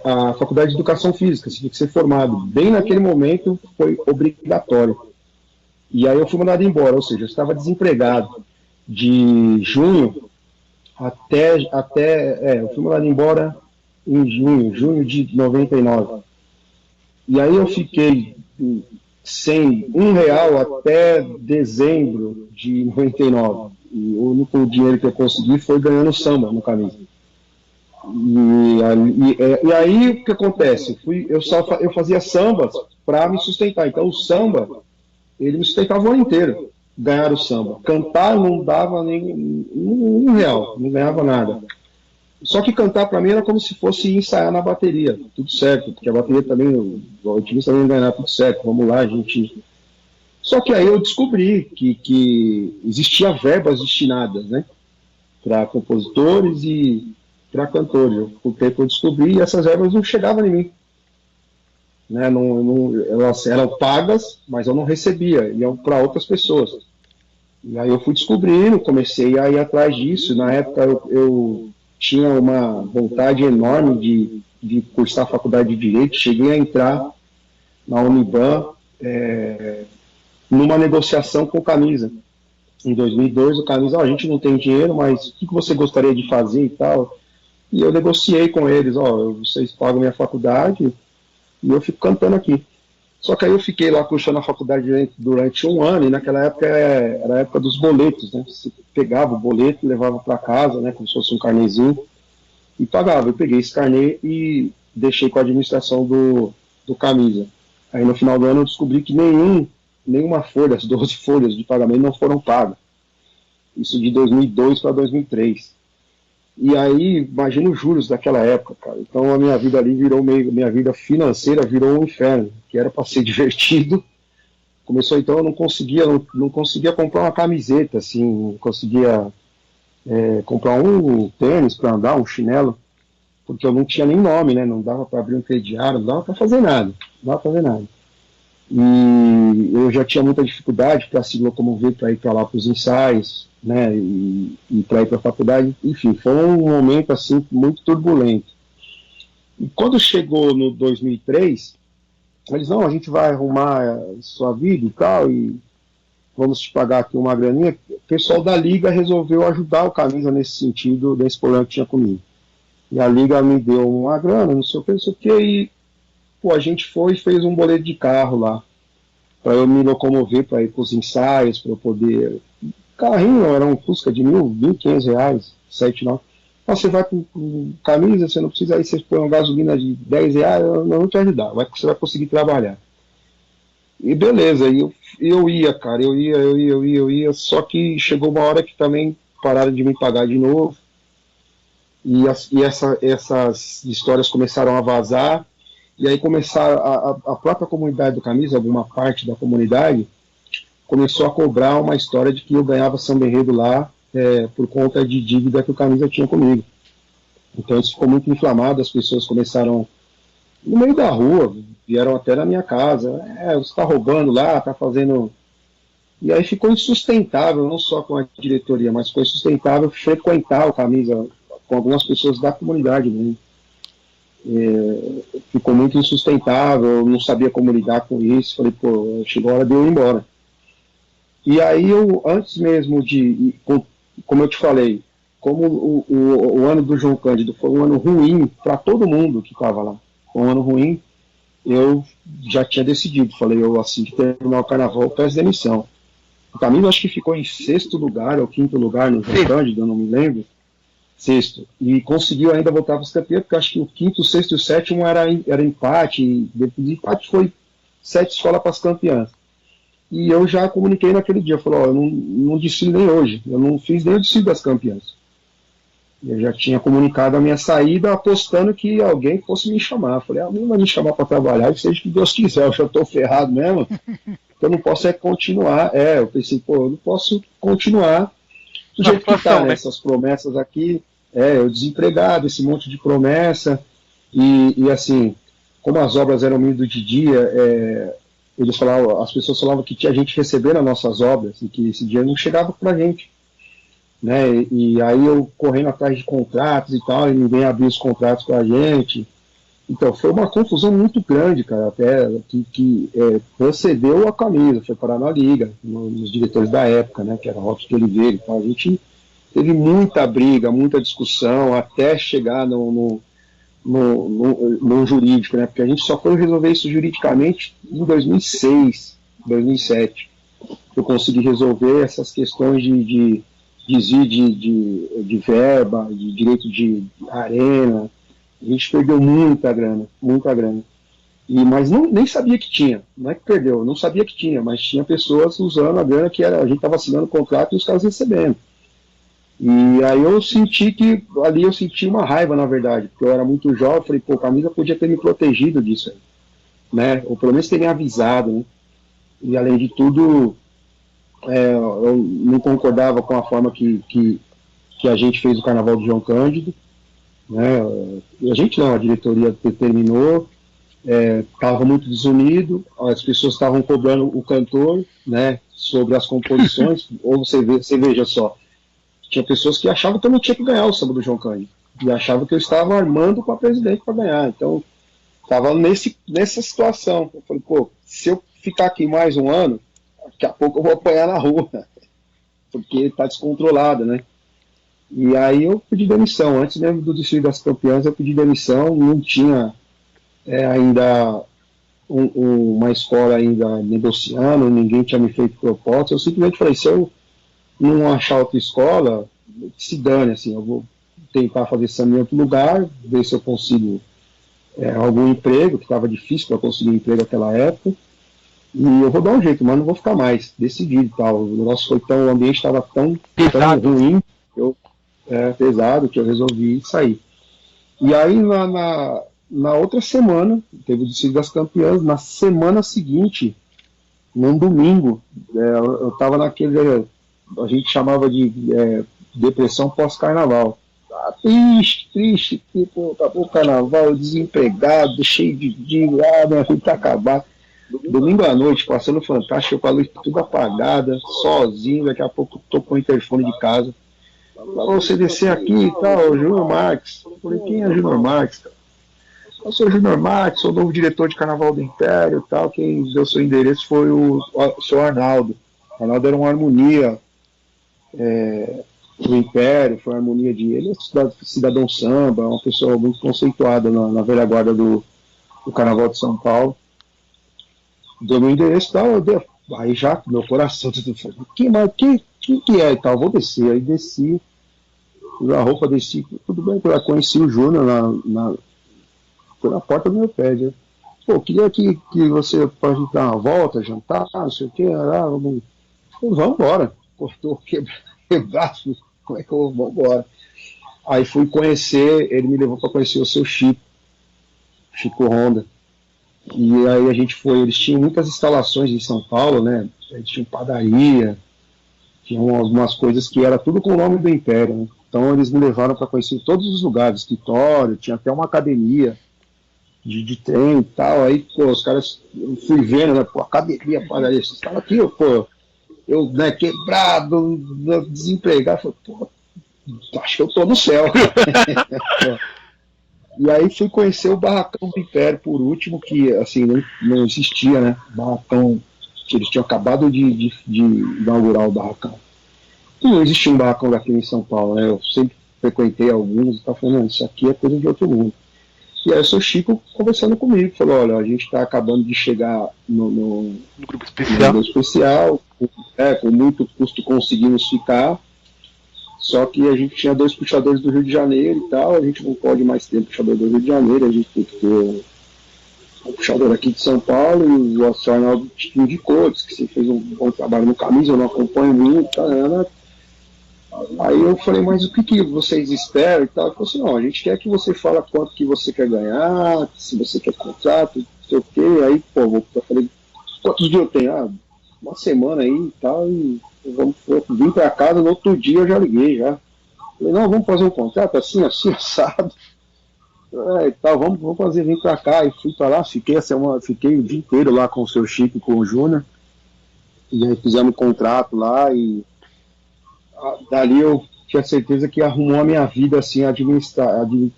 a faculdade de educação física, você tinha que ser formado. Bem naquele momento foi obrigatório. E aí eu fui mandado embora, ou seja, eu estava desempregado de junho eu fui mandado embora em junho de 99. E aí eu fiquei sem R$ 1 até dezembro de 99. E o único dinheiro que eu consegui foi ganhando samba no Camisa. E aí o que acontece? Eu fazia sambas para me sustentar. Então o samba, ele me sustentava o ano inteiro. Ganhar o samba. Cantar não dava nem R$ 1, não ganhava nada. Só que cantar para mim era como se fosse ensaiar na bateria, tudo certo, porque a bateria também, o otimista também ganhar tudo certo, vamos lá, a gente. Só que aí eu descobri que existia verbas destinadas, né, para compositores e para cantores. Com o tempo eu descobri e essas verbas não chegavam em mim. Né, elas eram pagas, mas eu não recebia, iam para outras pessoas. E aí eu fui descobrindo, comecei a ir atrás disso. Na época eu tinha uma vontade enorme de cursar a faculdade de Direito, cheguei a entrar na Uniban numa negociação com o Camisa. Em 2002, o Camisa, a gente não tem dinheiro, mas o que você gostaria de fazer e tal? E eu negociei com eles, vocês pagam minha faculdade e eu fico cantando aqui. Só que aí eu fiquei lá cursando a faculdade durante um ano, e naquela época era a época dos boletos, né? Você pegava o boleto, levava para casa, né, como se fosse um carnezinho, e pagava. Eu peguei esse carnê e deixei com a administração do Camisa. Aí no final do ano eu descobri que nenhuma folha, as 12 folhas de pagamento não foram pagas. Isso de 2002 para 2003. E aí, imagina os juros daquela época, cara. Então a minha vida ali minha vida financeira virou um inferno, que era para ser divertido. Começou então, eu não conseguia comprar uma camiseta, assim, não conseguia comprar um tênis para andar, um chinelo, porque eu não tinha nem nome, né? Não dava para abrir um crediário, não dava para fazer nada, E eu já tinha muita dificuldade para se locomover, para ir para lá para os ensaios, né, e para ir para a faculdade. Enfim, foi um momento assim muito turbulento. E quando chegou no 2003, eles, não, a gente vai arrumar sua vida e tal, e vamos te pagar aqui uma graninha. O pessoal da Liga resolveu ajudar o Camisa nesse sentido, desse problema que tinha comigo. E a Liga me deu uma grana, não sei o que, e a gente foi e fez um boleto de carro lá, para eu me locomover, para ir para os ensaios, para eu poder. Carrinho era um Fusca de R$ 1.500, 7,9. Você vai com Camisa, você não precisa, aí você põe uma gasolina de R$ 10, eu não vou te ajudar, você vai conseguir trabalhar. E beleza, eu ia, cara, eu ia, só que chegou uma hora que também pararam de me pagar de novo. essas histórias começaram a vazar, e aí começaram a própria comunidade do Camisa, alguma parte da comunidade, começou a cobrar uma história de que eu ganhava samba enredo lá por conta de dívida que o Camisa tinha comigo. Então isso ficou muito inflamado, as pessoas começaram no meio da rua, vieram até na minha casa, você está roubando lá, está fazendo... E aí ficou insustentável, não só com a diretoria, mas ficou insustentável frequentar o Camisa com algumas pessoas da comunidade mesmo. Ficou muito insustentável, eu não sabia como lidar com isso, falei, pô, chegou a hora de eu ir embora. E aí eu, antes mesmo de, como eu te falei, como o ano do João Cândido foi um ano ruim para todo mundo que estava lá, foi um ano ruim, eu já tinha decidido, falei, eu assim que terminar o carnaval, eu peço demissão. O Camilo acho que ficou em 6º lugar, ou 5º lugar no João Cândido, eu não me lembro, 6º, e conseguiu ainda voltar para os campeões, porque acho que o 5º, 6º e o 7º era empate, e depois de empate foi 7 escolas para as campeãs. E eu já comuniquei naquele dia, falei, eu não desfile nem hoje, eu não fiz nem o desfile das campeãs. Eu já tinha comunicado a minha saída, apostando que alguém fosse me chamar. Falei, alguém vai me chamar para trabalhar, que seja o que Deus quiser, eu já estou ferrado mesmo, eu não posso continuar. Eu pensei, eu não posso continuar do jeito que está, né? Essas promessas aqui, eu desempregado, esse monte de promessa, e assim, como as obras eram meio de dia, eles falavam, as pessoas falavam que tinha gente recebendo as nossas obras e que esse dinheiro não chegava para a gente, né? E aí eu correndo atrás de contratos e tal, e ninguém abriu os contratos para a gente. Então foi uma confusão muito grande, cara, até que procedeu a Camisa, foi parar na Liga, nos diretores da época, né? Que era Robson de Oliveira e tal. A gente teve muita briga, muita discussão, até chegar no jurídico, né? Porque a gente só foi resolver isso juridicamente em 2006, 2007. Eu consegui resolver essas questões de desvio de verba, de direito de arena. A gente perdeu muita grana, muita grana. Mas nem sabia que tinha, não é que perdeu, não sabia que tinha, mas tinha pessoas usando a grana que a gente estava assinando o contrato e os caras recebendo. E aí eu senti uma raiva, na verdade, porque eu era muito jovem, falei, a Camisa podia ter me protegido disso aí, né? Ou pelo menos ter me avisado, né? E além de tudo, eu não concordava com a forma que a gente fez o Carnaval de João Cândido, né? A gente não, a diretoria determinou, estava muito desunido, as pessoas estavam cobrando o cantor, né, sobre as composições, ou você veja só, tinha pessoas que achavam que eu não tinha que ganhar o samba do João Cândido, e achavam que eu estava armando com a presidente para ganhar, então estava nessa situação. Eu falei, se eu ficar aqui mais um ano, daqui a pouco eu vou apanhar na rua, porque está descontrolado, né? E aí eu pedi demissão, antes mesmo do desfile das campeãs eu pedi demissão, não tinha ainda uma escola ainda negociando, ninguém tinha me feito proposta, eu simplesmente falei, se eu não achar outra escola, se dane, assim, eu vou tentar fazer samba em outro lugar, ver se eu consigo algum emprego, que estava difícil para conseguir emprego naquela época, e eu vou dar um jeito, mas não vou ficar mais, decidido e tal, o ambiente estava tão ruim, pesado, que eu resolvi sair. E aí na outra semana, teve o desfile das campeãs, na semana seguinte, num domingo, eu estava naquele, a gente chamava de depressão pós-carnaval. Triste, acabou o carnaval, desempregado, cheio de dívida, minha vida tá acabada. Domingo à noite, passando fantástico, com a luz tudo apagada, sozinho, daqui a pouco tocou o interfone de casa. Pra você descer aqui e tal, Júnior Marques. Eu falei, quem é Júnior Marques, cara? Eu sou o Júnior Marques, sou o novo diretor de Carnaval do Império e tal. Quem deu seu endereço foi o seu Arnaldo. O Arnaldo era uma harmonia do Império, foi uma harmonia de ele, cidadão samba, uma pessoa muito conceituada na velha guarda do Carnaval de São Paulo. Deu meu endereço e tal, aí já meu coração tudo falou, quem que é e tal, vou descer. Aí desci, a roupa, desci, tudo bem, eu conheci o Júnior foi na porta do meu pé, né? Queria que você pode dar uma volta, jantar, não sei o que, vamos embora. Cortou, quebraço, como é que eu vou embora? Aí fui conhecer, ele me levou para conhecer o seu Chico Honda. E aí a gente foi, eles tinham muitas instalações em São Paulo, né? Eles tinham padaria, tinham algumas coisas que era tudo com o nome do Império, né? Então eles me levaram para conhecer todos os lugares, escritório, tinha até uma academia de trem e tal. Aí, pô, os caras, eu fui vendo, né? Pô, academia, padaria, esses caras aqui, pô, eu, né, quebrado, desempregado, falei, pô, acho que eu tô no céu. E aí fui conhecer o barracão do Império por último, que assim, não existia, né? Barracão, que eles tinham acabado de inaugurar o barracão. E não existia um barracão daqui em São Paulo, né? Eu sempre frequentei alguns e estava falando, isso aqui é coisa de outro mundo. E aí o seu Chico conversando comigo, falou, olha, a gente está acabando de chegar no grupo especial, com muito custo conseguimos ficar. Só que a gente tinha 2 puxadores do Rio de Janeiro e tal, a gente não pode mais ter puxador do Rio de Janeiro, a gente tem que ter um puxador aqui de São Paulo, e o Sr. Arnaldo te indicou, disse que você fez um bom trabalho no camisa, eu não acompanho muito, tá, né? Aí eu falei, mas o que vocês esperam e tal? Ele falou assim, não, a gente quer que você fale quanto que você quer ganhar, se você quer contrato, não sei o quê. Aí, pô, eu falei, quantos dias eu tenho? Ah, uma semana aí e tal, e eu vim pra casa, no outro dia eu já liguei já. Falei, não, vamos fazer um contrato assim, assado. E tal, vamos fazer, vem pra cá. E fui pra lá, fiquei o dia inteiro lá com o seu Chico e com o Júnior. E aí fizemos um contrato lá e dali eu tinha certeza que arrumou a minha vida, assim,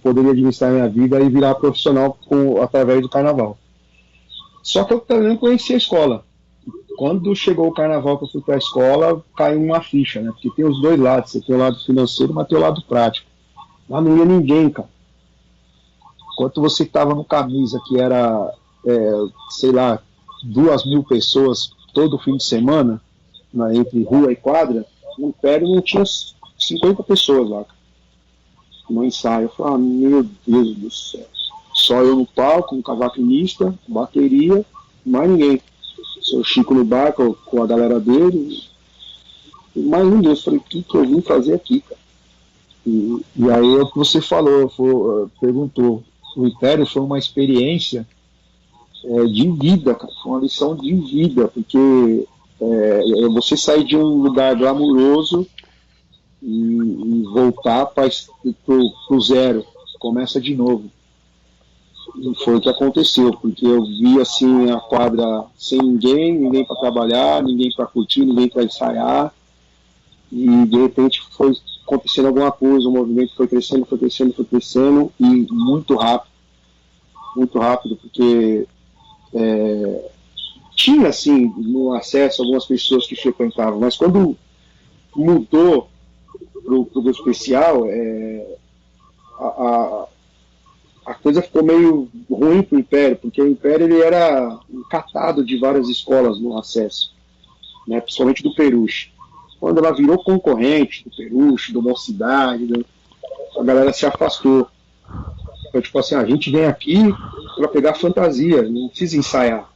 poderia administrar a minha vida e virar profissional através do carnaval. Só que eu também não conhecia a escola. Quando chegou o carnaval que eu fui para a escola, caiu uma ficha, né? Porque tem os dois lados, você tem o lado financeiro, mas tem o lado prático. Lá não ia ninguém, cara. Enquanto você estava no camisa, que era, sei lá, 2.000 pessoas todo fim de semana, entre rua e quadra, o Império não tinha 50 pessoas lá, no ensaio. Eu falei, meu Deus do céu. Só eu no palco, um cavaquinista, bateria, mais ninguém. Seu Chico no bar com a galera dele, e mais ninguém. Eu falei, o que eu vim fazer aqui, cara? E aí é o que você falou, perguntou. O Império foi uma experiência de vida, cara. Foi uma lição de vida, porque você sair de um lugar glamuroso e voltar pro zero, começa de novo. E foi o que aconteceu, porque eu vi assim a quadra sem ninguém para trabalhar, ninguém para curtir, ninguém para ensaiar, e de repente foi acontecendo alguma coisa, o movimento foi crescendo, e muito rápido, porque tinha assim no acesso algumas pessoas que frequentavam, mas quando mudou pro grupo especial, a coisa ficou meio ruim pro Império, porque o Império ele era catado de várias escolas no acesso, né, principalmente do Peruche. Quando ela virou concorrente do Peruche, do Mocidade, a galera se afastou. Então, tipo assim, a gente vem aqui para pegar fantasia, não precisa ensaiar.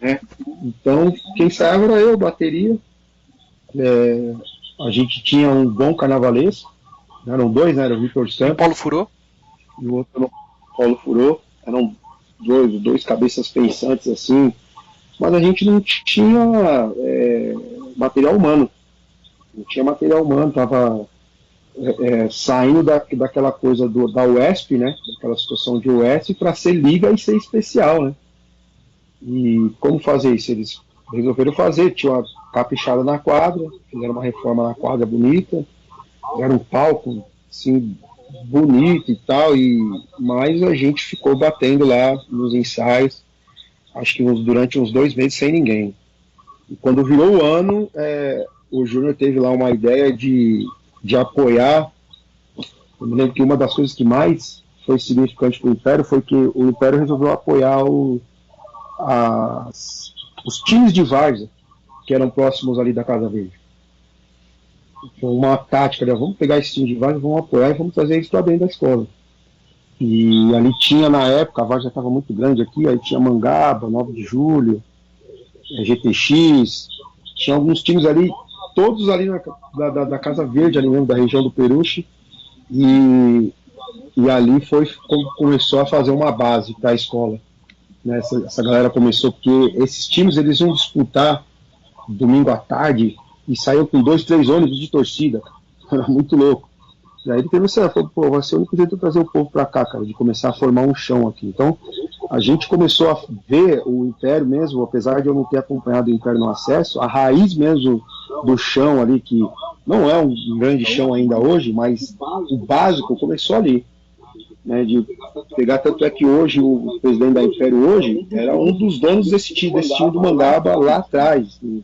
Né? Então, quem ensaiava era eu, bateria. A gente tinha um bom carnavalesco, eram dois, né? Era o Vitor Santos. O Paulo Furou? E o outro, o Paulo Furou. Eram dois cabeças pensantes assim. Mas a gente não tinha material humano. Não tinha material humano, estava saindo daquela coisa da UESP, né? Daquela situação de UESP para ser liga e ser especial, né? E como fazer isso? Eles resolveram fazer, tinha uma caprichada na quadra, fizeram uma reforma na quadra bonita, era um palco assim, bonito e tal, mas a gente ficou batendo lá nos ensaios, acho que durante uns 2 meses sem ninguém. E quando virou o ano, o Júnior teve lá uma ideia de apoiar. Eu me lembro que uma das coisas que mais foi significante para o Império foi que o Império resolveu apoiar os times de várzea que eram próximos ali da Casa Verde. Foi uma tática, né? Vamos pegar esse time de várzea, vamos apoiar e vamos trazer eles para dentro da escola. E ali tinha, na época, a várzea estava muito grande aqui, aí tinha Mangaba, 9 de Julho, GTX, tinha alguns times ali, todos ali da Casa Verde, ali mesmo, da região do Peruche, e ali foi como começou a fazer uma base para a escola, né? Essa galera começou, porque esses times eles iam disputar domingo à tarde e saiu com 2, 3 ônibus de torcida, era muito louco. E aí ele teve essa, pô, vai ser o único jeito de trazer o povo para cá, cara, de começar a formar um chão aqui. Então, a gente começou a ver o Império mesmo, apesar de eu não ter acompanhado o Império no acesso, a raiz mesmo do chão ali, que não é um grande chão ainda hoje, mas o básico começou ali. Né, de pegar, tanto é que hoje o presidente da Império hoje era um dos donos desse time do Mangaba lá atrás, em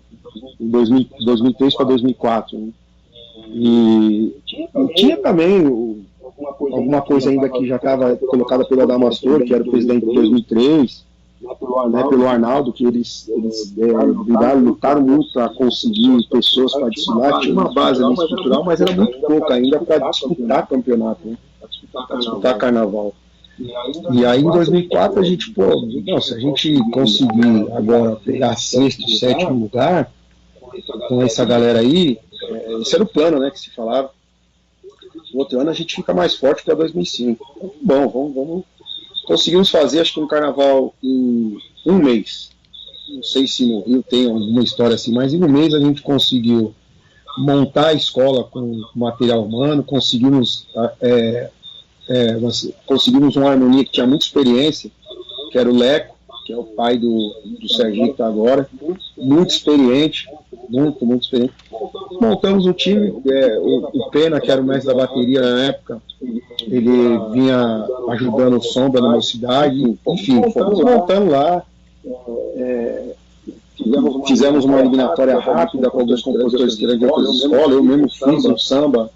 2003 para 2004. Né? E tinha também alguma coisa ainda que já estava colocada pelo Adamastor, que era o presidente de 2003, né, pelo Arnaldo, que eles lutaram muito para conseguir pessoas para desfilar. Tinha uma base ali estrutural, mas era muito pouca ainda para disputar campeonato, né, para disputar carnaval. E aí em 2004 a gente, pô, não, se a gente conseguir agora pegar sexto, sétimo lugar com essa galera aí, esse era o plano, né, que se falava. No outro ano a gente fica mais forte para 2005. Então, bom, vamos. Conseguimos fazer, acho que um carnaval em um mês. Não sei se no Rio tem alguma história assim, mas em um mês a gente conseguiu montar a escola com material humano, conseguimos uma harmonia que tinha muita experiência, que era o Leco, que é o pai do Serginho que está agora, muito experiente, muito experiente. Montamos um time, o Pena, que era o mestre da bateria na época, ele vinha ajudando o Sombra na mocidade, enfim, fomos montando lá, fizemos uma eliminatória rápida com alguns compositores que eram de outras escolas, eu mesmo fiz um samba,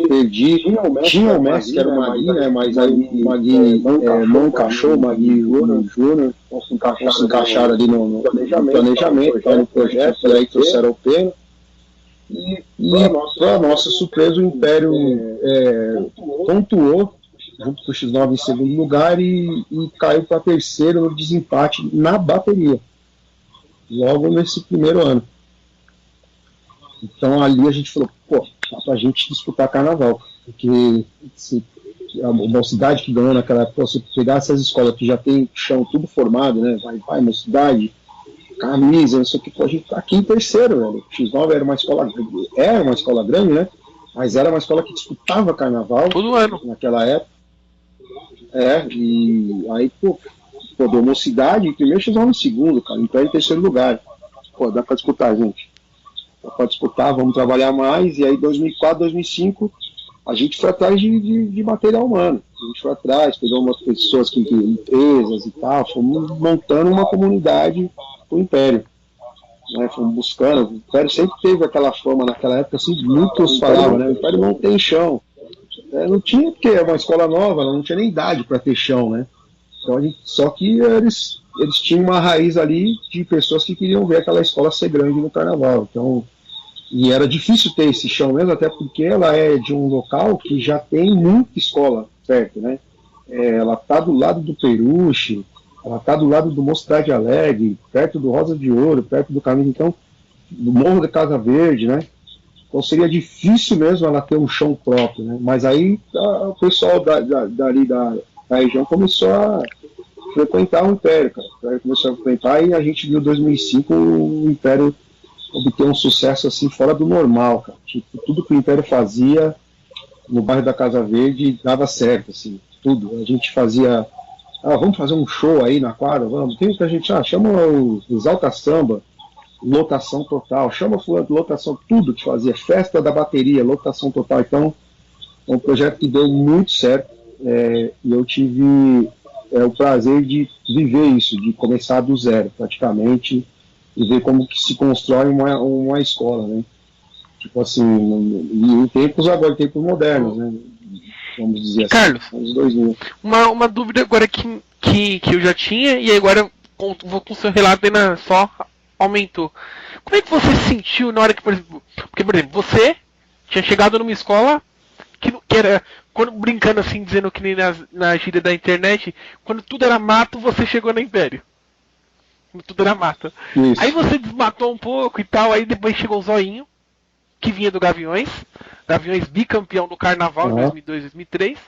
perdi, tinha o mestre que era o Magui, né, mas aí o Magui não encaixou, o Magui e o Júnior não se encaixaram ali no planejamento, no projeto, e aí trouxeram o Pena. E para nossa surpresa, o Império pontuou junto com o X9 em segundo lugar e caiu para terceiro no desempate na bateria, logo nesse primeiro ano. Então ali a gente falou, pô, dá pra gente disputar carnaval, porque a mocidade que ganhou naquela época, se pegar essas escolas que já tem chão tudo formado, né, vai, mocidade, camisa, não sei o que, a gente tá aqui em terceiro, velho. O X9 era uma escola grande, né? Mas era uma escola que disputava carnaval todo ano naquela época. E aí, pô, deu mocidade, primeiro X9 em segundo, cara, então em terceiro lugar. Pô, dá pra disputar, gente. Dá pra disputar, vamos trabalhar mais, e aí 2004, 2005, a gente foi atrás de material humano. A gente foi atrás, pegou umas pessoas que empresas e tal, fomos montando uma comunidade do Império, né, fomos buscando. O Império sempre teve aquela fama naquela época, assim, muitos falavam, né, o Império não tem chão, não tinha, porque é uma escola nova, não tinha nem idade para ter chão, né, então só que eles tinham uma raiz ali de pessoas que queriam ver aquela escola ser grande no carnaval, então, e era difícil ter esse chão mesmo, até porque ela é de um local que já tem muita escola perto, né, ela está do lado do Peruche, ela está do lado do Mocidade Alegre, perto do Rosa de Ouro, perto do caminho, então, do Morro da Casa Verde, né? Então seria difícil mesmo ela ter um chão próprio, né? Mas aí o pessoal dali da região começou a frequentar o Império, cara. O Império começou a frequentar e a gente viu em 2005 o Império obter um sucesso assim fora do normal, cara. Tipo, tudo que o Império fazia no bairro da Casa Verde dava certo, assim, tudo. A gente fazia... vamos fazer um show aí na quadra, vamos. Tem que a gente chama o Exalta Samba, lotação total, chama fulano de lotação, tudo que fazia, festa da bateria, lotação total. Então, é um projeto que deu muito certo, e eu tive o prazer de viver isso, de começar do zero, praticamente, e ver como que se constrói uma escola, né? Tipo assim, em tempos modernos, né? Vamos dizer assim. Carlos, uns 2000. Uma dúvida agora que eu já tinha, e agora vou com o seu relato ainda só aumentou. Como é que você se sentiu na hora que, por exemplo, você tinha chegado numa escola que era, quando brincando assim, dizendo que nem na gíria da internet, quando tudo era mato, você chegou na Império. Quando tudo era mato. Isso. Aí você desmatou um pouco e tal, aí depois chegou o Zoinho, que vinha do Gaviões, Gaviões bicampeão do Carnaval em 2002 e 2003.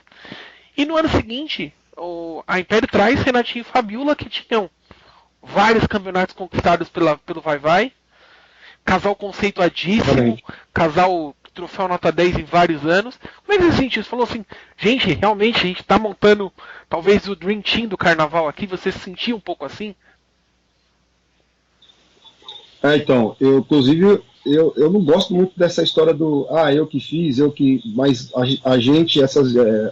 E no ano seguinte, a Império traz Renatinho e Fabiola, que tinham vários campeonatos conquistados pelo Vai-Vai. Casal conceituadíssimo, casal troféu nota 10 em vários anos. Como é que você sentiu? Você falou assim, gente, realmente a gente tá montando talvez o Dream Team do Carnaval aqui. Você se sentia um pouco assim? Então, inclusive, eu não gosto muito dessa história do, eu que fiz, mas a gente,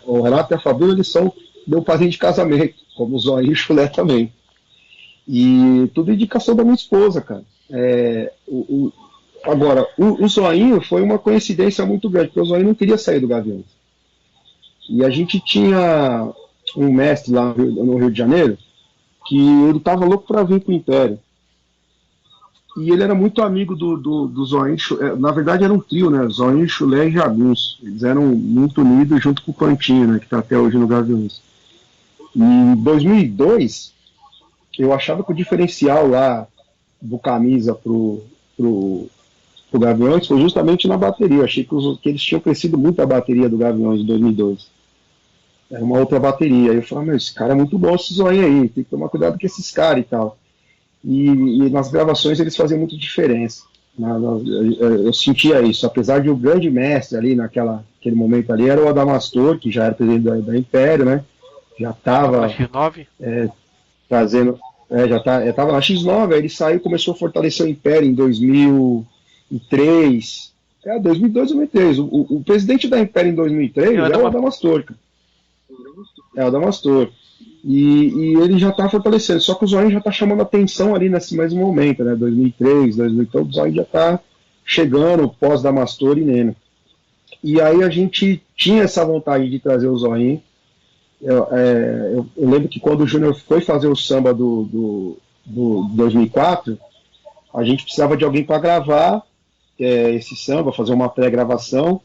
o Renato e a Fabíola, eles são meu padrinho de casamento, como o Zóio e o Chulé também. E tudo indicação da minha esposa, cara. Agora, o Zoinho foi uma coincidência muito grande, porque o Zoinho não queria sair do Gaviões. E a gente tinha um mestre lá no Rio de Janeiro, que ele estava louco para vir para o Império. E ele era muito amigo do Zoinho. Na verdade era um trio, né? Zoinho, Chulé e Jagunço. Eles eram muito unidos junto com o Pantinho, né? Que está até hoje no Gaviões. E em 2002, eu achava que o diferencial lá do camisa pro Gaviões foi justamente na bateria. Eu achei que eles tinham crescido muito a bateria do Gaviões em 2002. Era uma outra bateria. Aí eu falei, esse cara é muito bom, esse Zoinho aí, tem que tomar cuidado com esses caras e tal. E nas gravações eles faziam muita diferença. Eu sentia isso, apesar de o grande mestre ali naquele momento ali era o Adamastor, que já era presidente da Império, né? Já estava trazendo, já estava na X9, aí ele saiu, começou a fortalecer o Império em 2003, 2002, 2003. O presidente da Império em 2003 era o Adamastor, cara. É o Adamastor. E ele já está fortalecendo, só que o Zoinho já está chamando atenção ali nesse mesmo momento, né? 2003, 2000, então o Zoinho já está chegando pós-Damastor e Neno. E aí a gente tinha essa vontade de trazer o Zoinho. Eu lembro que quando o Júnior foi fazer o samba do 2004, a gente precisava de alguém para gravar esse samba, fazer uma pré-gravação,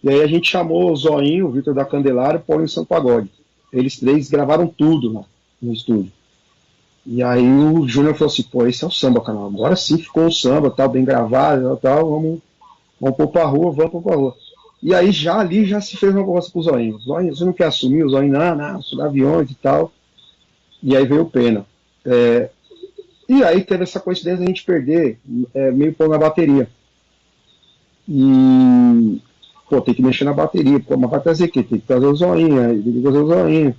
e aí a gente chamou o Zoinho, o Vitor da Candelária e o Paulinho São Pagode. Eles três gravaram tudo lá no estúdio. E aí o Júnior falou assim, esse é o samba, canal. Agora sim ficou o samba, tal, bem gravado, tal, vamos pôr pra rua, E aí ali já se fez uma conversa com o Zoinho. Zoinho, você não quer assumir? O Zoinho, não, sou Gaviões e tal. E aí veio o Pena. E aí teve essa coincidência de a gente perder meio pão na bateria. E tem que mexer na bateria, mas vai trazer o quê? Tem que trazer o Zoinho, tem que trazer o Zoinho.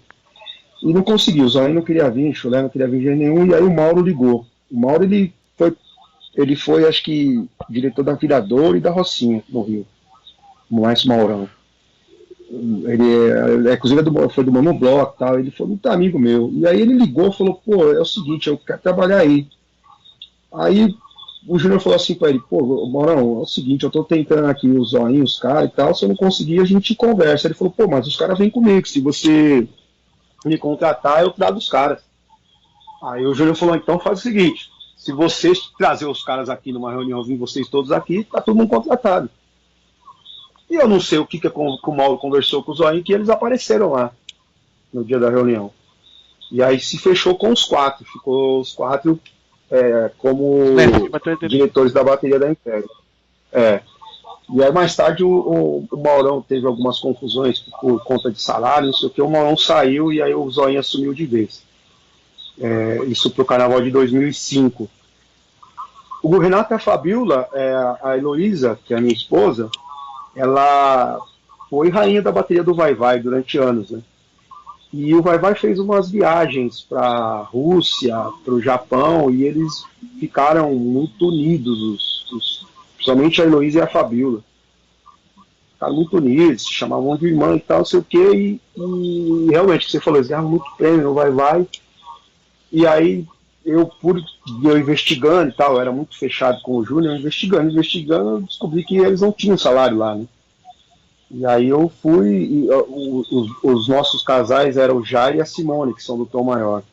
E não conseguiu, o Zoinho não queria vir, o Chulé não queria vir de jeito nenhum, e aí o Mauro ligou. O Mauro, ele foi, acho que, diretor da Viradouro e da Rocinha, no Rio. O Maestro Maurão. Ele inclusive foi do Monobloco e tal, ele foi muito amigo meu. E aí ele ligou e falou, é o seguinte, eu quero trabalhar aí. Aí o Júnior falou assim pra ele, Maurão, é o seguinte, eu tô tentando aqui os Zoinhos, os caras e tal, se eu não conseguir, a gente conversa. Ele falou, mas os caras vêm comigo, se você me contratar, eu trago os caras. Aí o Júnior falou, então faz o seguinte, se vocês trazer os caras aqui numa reunião, vir vocês todos aqui, tá todo mundo contratado. E eu não sei o que o Mauro conversou com os Zoinhos, que eles apareceram lá, no dia da reunião. E aí se fechou com os quatro, ficou os quatro como diretores da bateria da Império. E aí mais tarde o Maurão teve algumas confusões por conta de salário, não sei o que, o Maurão saiu e aí o Zoinho assumiu de vez. Isso pro Carnaval de 2005. O Renato e a Fabíola, a Heloísa, que é a minha esposa, ela foi rainha da bateria do Vai-Vai durante anos, né? E o Vai-Vai fez umas viagens para a Rússia, para o Japão, e eles ficaram muito unidos, principalmente a Heloísa e a Fabíola. Ficaram muito unidos, se chamavam de irmã e tal, não sei o quê, e realmente, você falou, eles ganhavam muito prêmio no Vai-Vai. E aí, eu investigando e tal, eu era muito fechado com o Júnior, investigando, eu descobri que eles não tinham salário lá, né? E aí eu fui, os nossos casais eram o Jair e a Simone, que são do Tom Maior.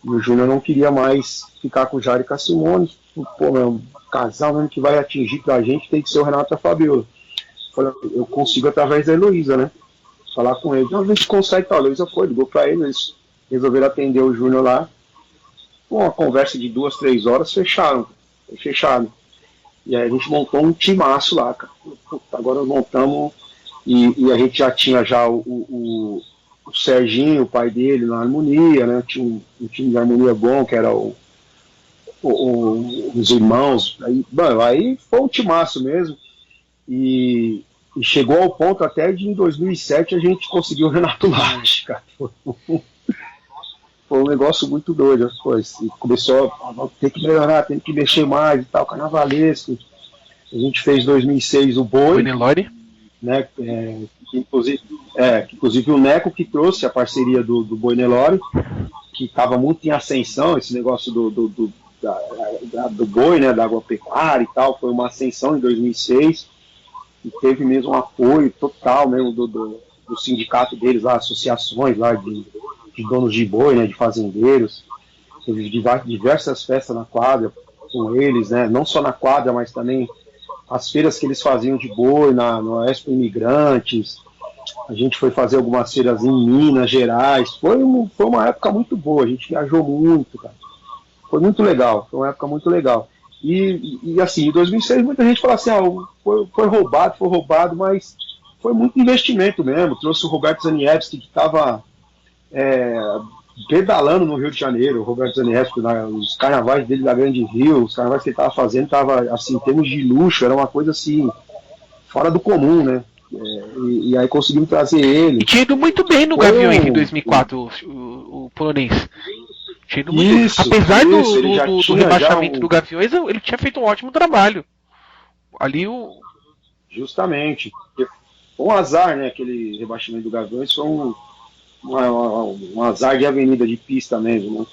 E o Júnior não queria mais ficar com o Jair e com a Simone. Meu casal mesmo que vai atingir pra gente tem que ser o Renato e a Fabiola. Eu consigo através da Heloísa, né? Falar com ele. Então a gente consegue, tal. A Heloísa foi, ligou pra ele, eles resolveram atender o Júnior lá. Uma conversa de 2, 3 horas, fecharam. E aí a gente montou um timaço lá, cara. Agora montamos, e a gente já tinha já o Serginho, o pai dele, na harmonia, né? Tinha um time de harmonia bom, que era os irmãos. Aí, mano, aí foi um timaço mesmo. E chegou ao ponto até de em 2007 a gente conseguiu o Renato Lage, cara. Foi um negócio muito doido as coisas. E começou a ter que melhorar, tem que mexer mais e tal, carnavalesco. A gente fez 2006 o Boi Boi, Nelore. né? Que inclusive o Neco que trouxe a parceria do Boi Nelore, que estava muito em ascensão, esse negócio do boi, né? Da agropecuária e tal, foi uma ascensão em 2006 e teve mesmo um apoio total mesmo do sindicato deles lá, associações lá de donos de boi, né? De fazendeiros. Teve diversas festas na quadra com eles, né? Não só na quadra, mas também as feiras que eles faziam de boi no Expo Imigrantes. A gente foi fazer algumas feiras em Minas Gerais. Foi uma época muito boa, a gente viajou muito, cara. Foi muito legal, foi uma época muito legal. E assim, em 2006 muita gente fala assim, foi roubado, mas foi muito investimento mesmo. Trouxe o Roberto Zaniewski, que estava pedalando no Rio de Janeiro, o Roberto Zaniewski, os carnavais dele da Grande Rio, os carnavais que ele estava fazendo, estava assim, em termos de luxo, era uma coisa assim, fora do comum, né? E aí conseguimos trazer E ele. tinha ido muito bem no Foi Gaviões em 2004, o polonês. Tinha ido muito. Apesar ele já do tinha já rebaixamento do Gaviões, ele tinha feito um ótimo trabalho. Ali o. justamente. Foi um azar, né? Aquele rebaixamento do Gaviões foi um azar de avenida, de pista mesmo, né?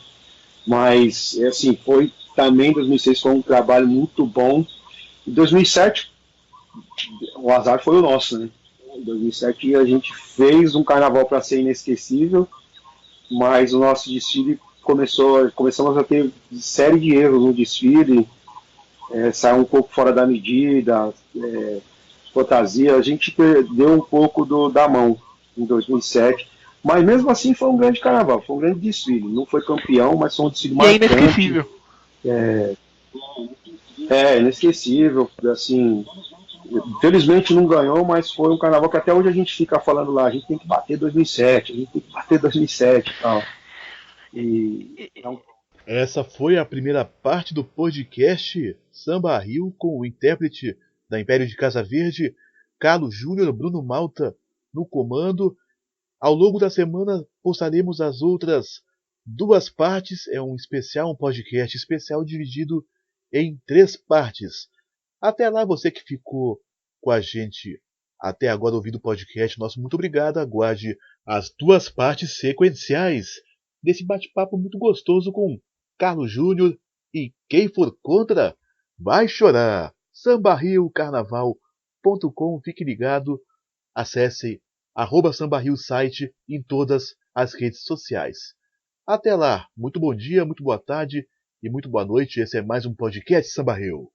Mas, assim, foi também 2006 foi um trabalho muito bom. Em 2007, o azar foi o nosso, né? Em 2007 a gente fez um carnaval para ser inesquecível, mas o nosso desfile começamos a ter série de erros no desfile, saiu um pouco fora da medida, fantasia, a gente perdeu um pouco da mão em 2007, mas mesmo assim foi um grande carnaval, foi um grande desfile, não foi campeão, mas foi um desfile E é marcante, inesquecível. inesquecível, assim, infelizmente não ganhou, mas foi um carnaval que até hoje a gente fica falando lá, a gente tem que bater 2007, a gente tem que bater 2007 e tal. Então, Essa foi a primeira parte do podcast Samba Rio com o intérprete da Império de Casa Verde, Carlos Júnior Bruno Malta, no comando. Ao longo da semana postaremos as outras duas partes. É um especial, um podcast especial dividido em 3 partes. Até lá, você que ficou com a gente até agora ouvindo o podcast, nosso muito obrigado. Aguarde as 2 partes sequenciais desse bate-papo muito gostoso com Carlos Júnior e quem for contra vai chorar. sambarriocarnaval.com, fique ligado, acesse @sambarrio site em todas as redes sociais. Até lá, muito bom dia, muito boa tarde e muito boa noite. Esse é mais um podcast Samba Rio.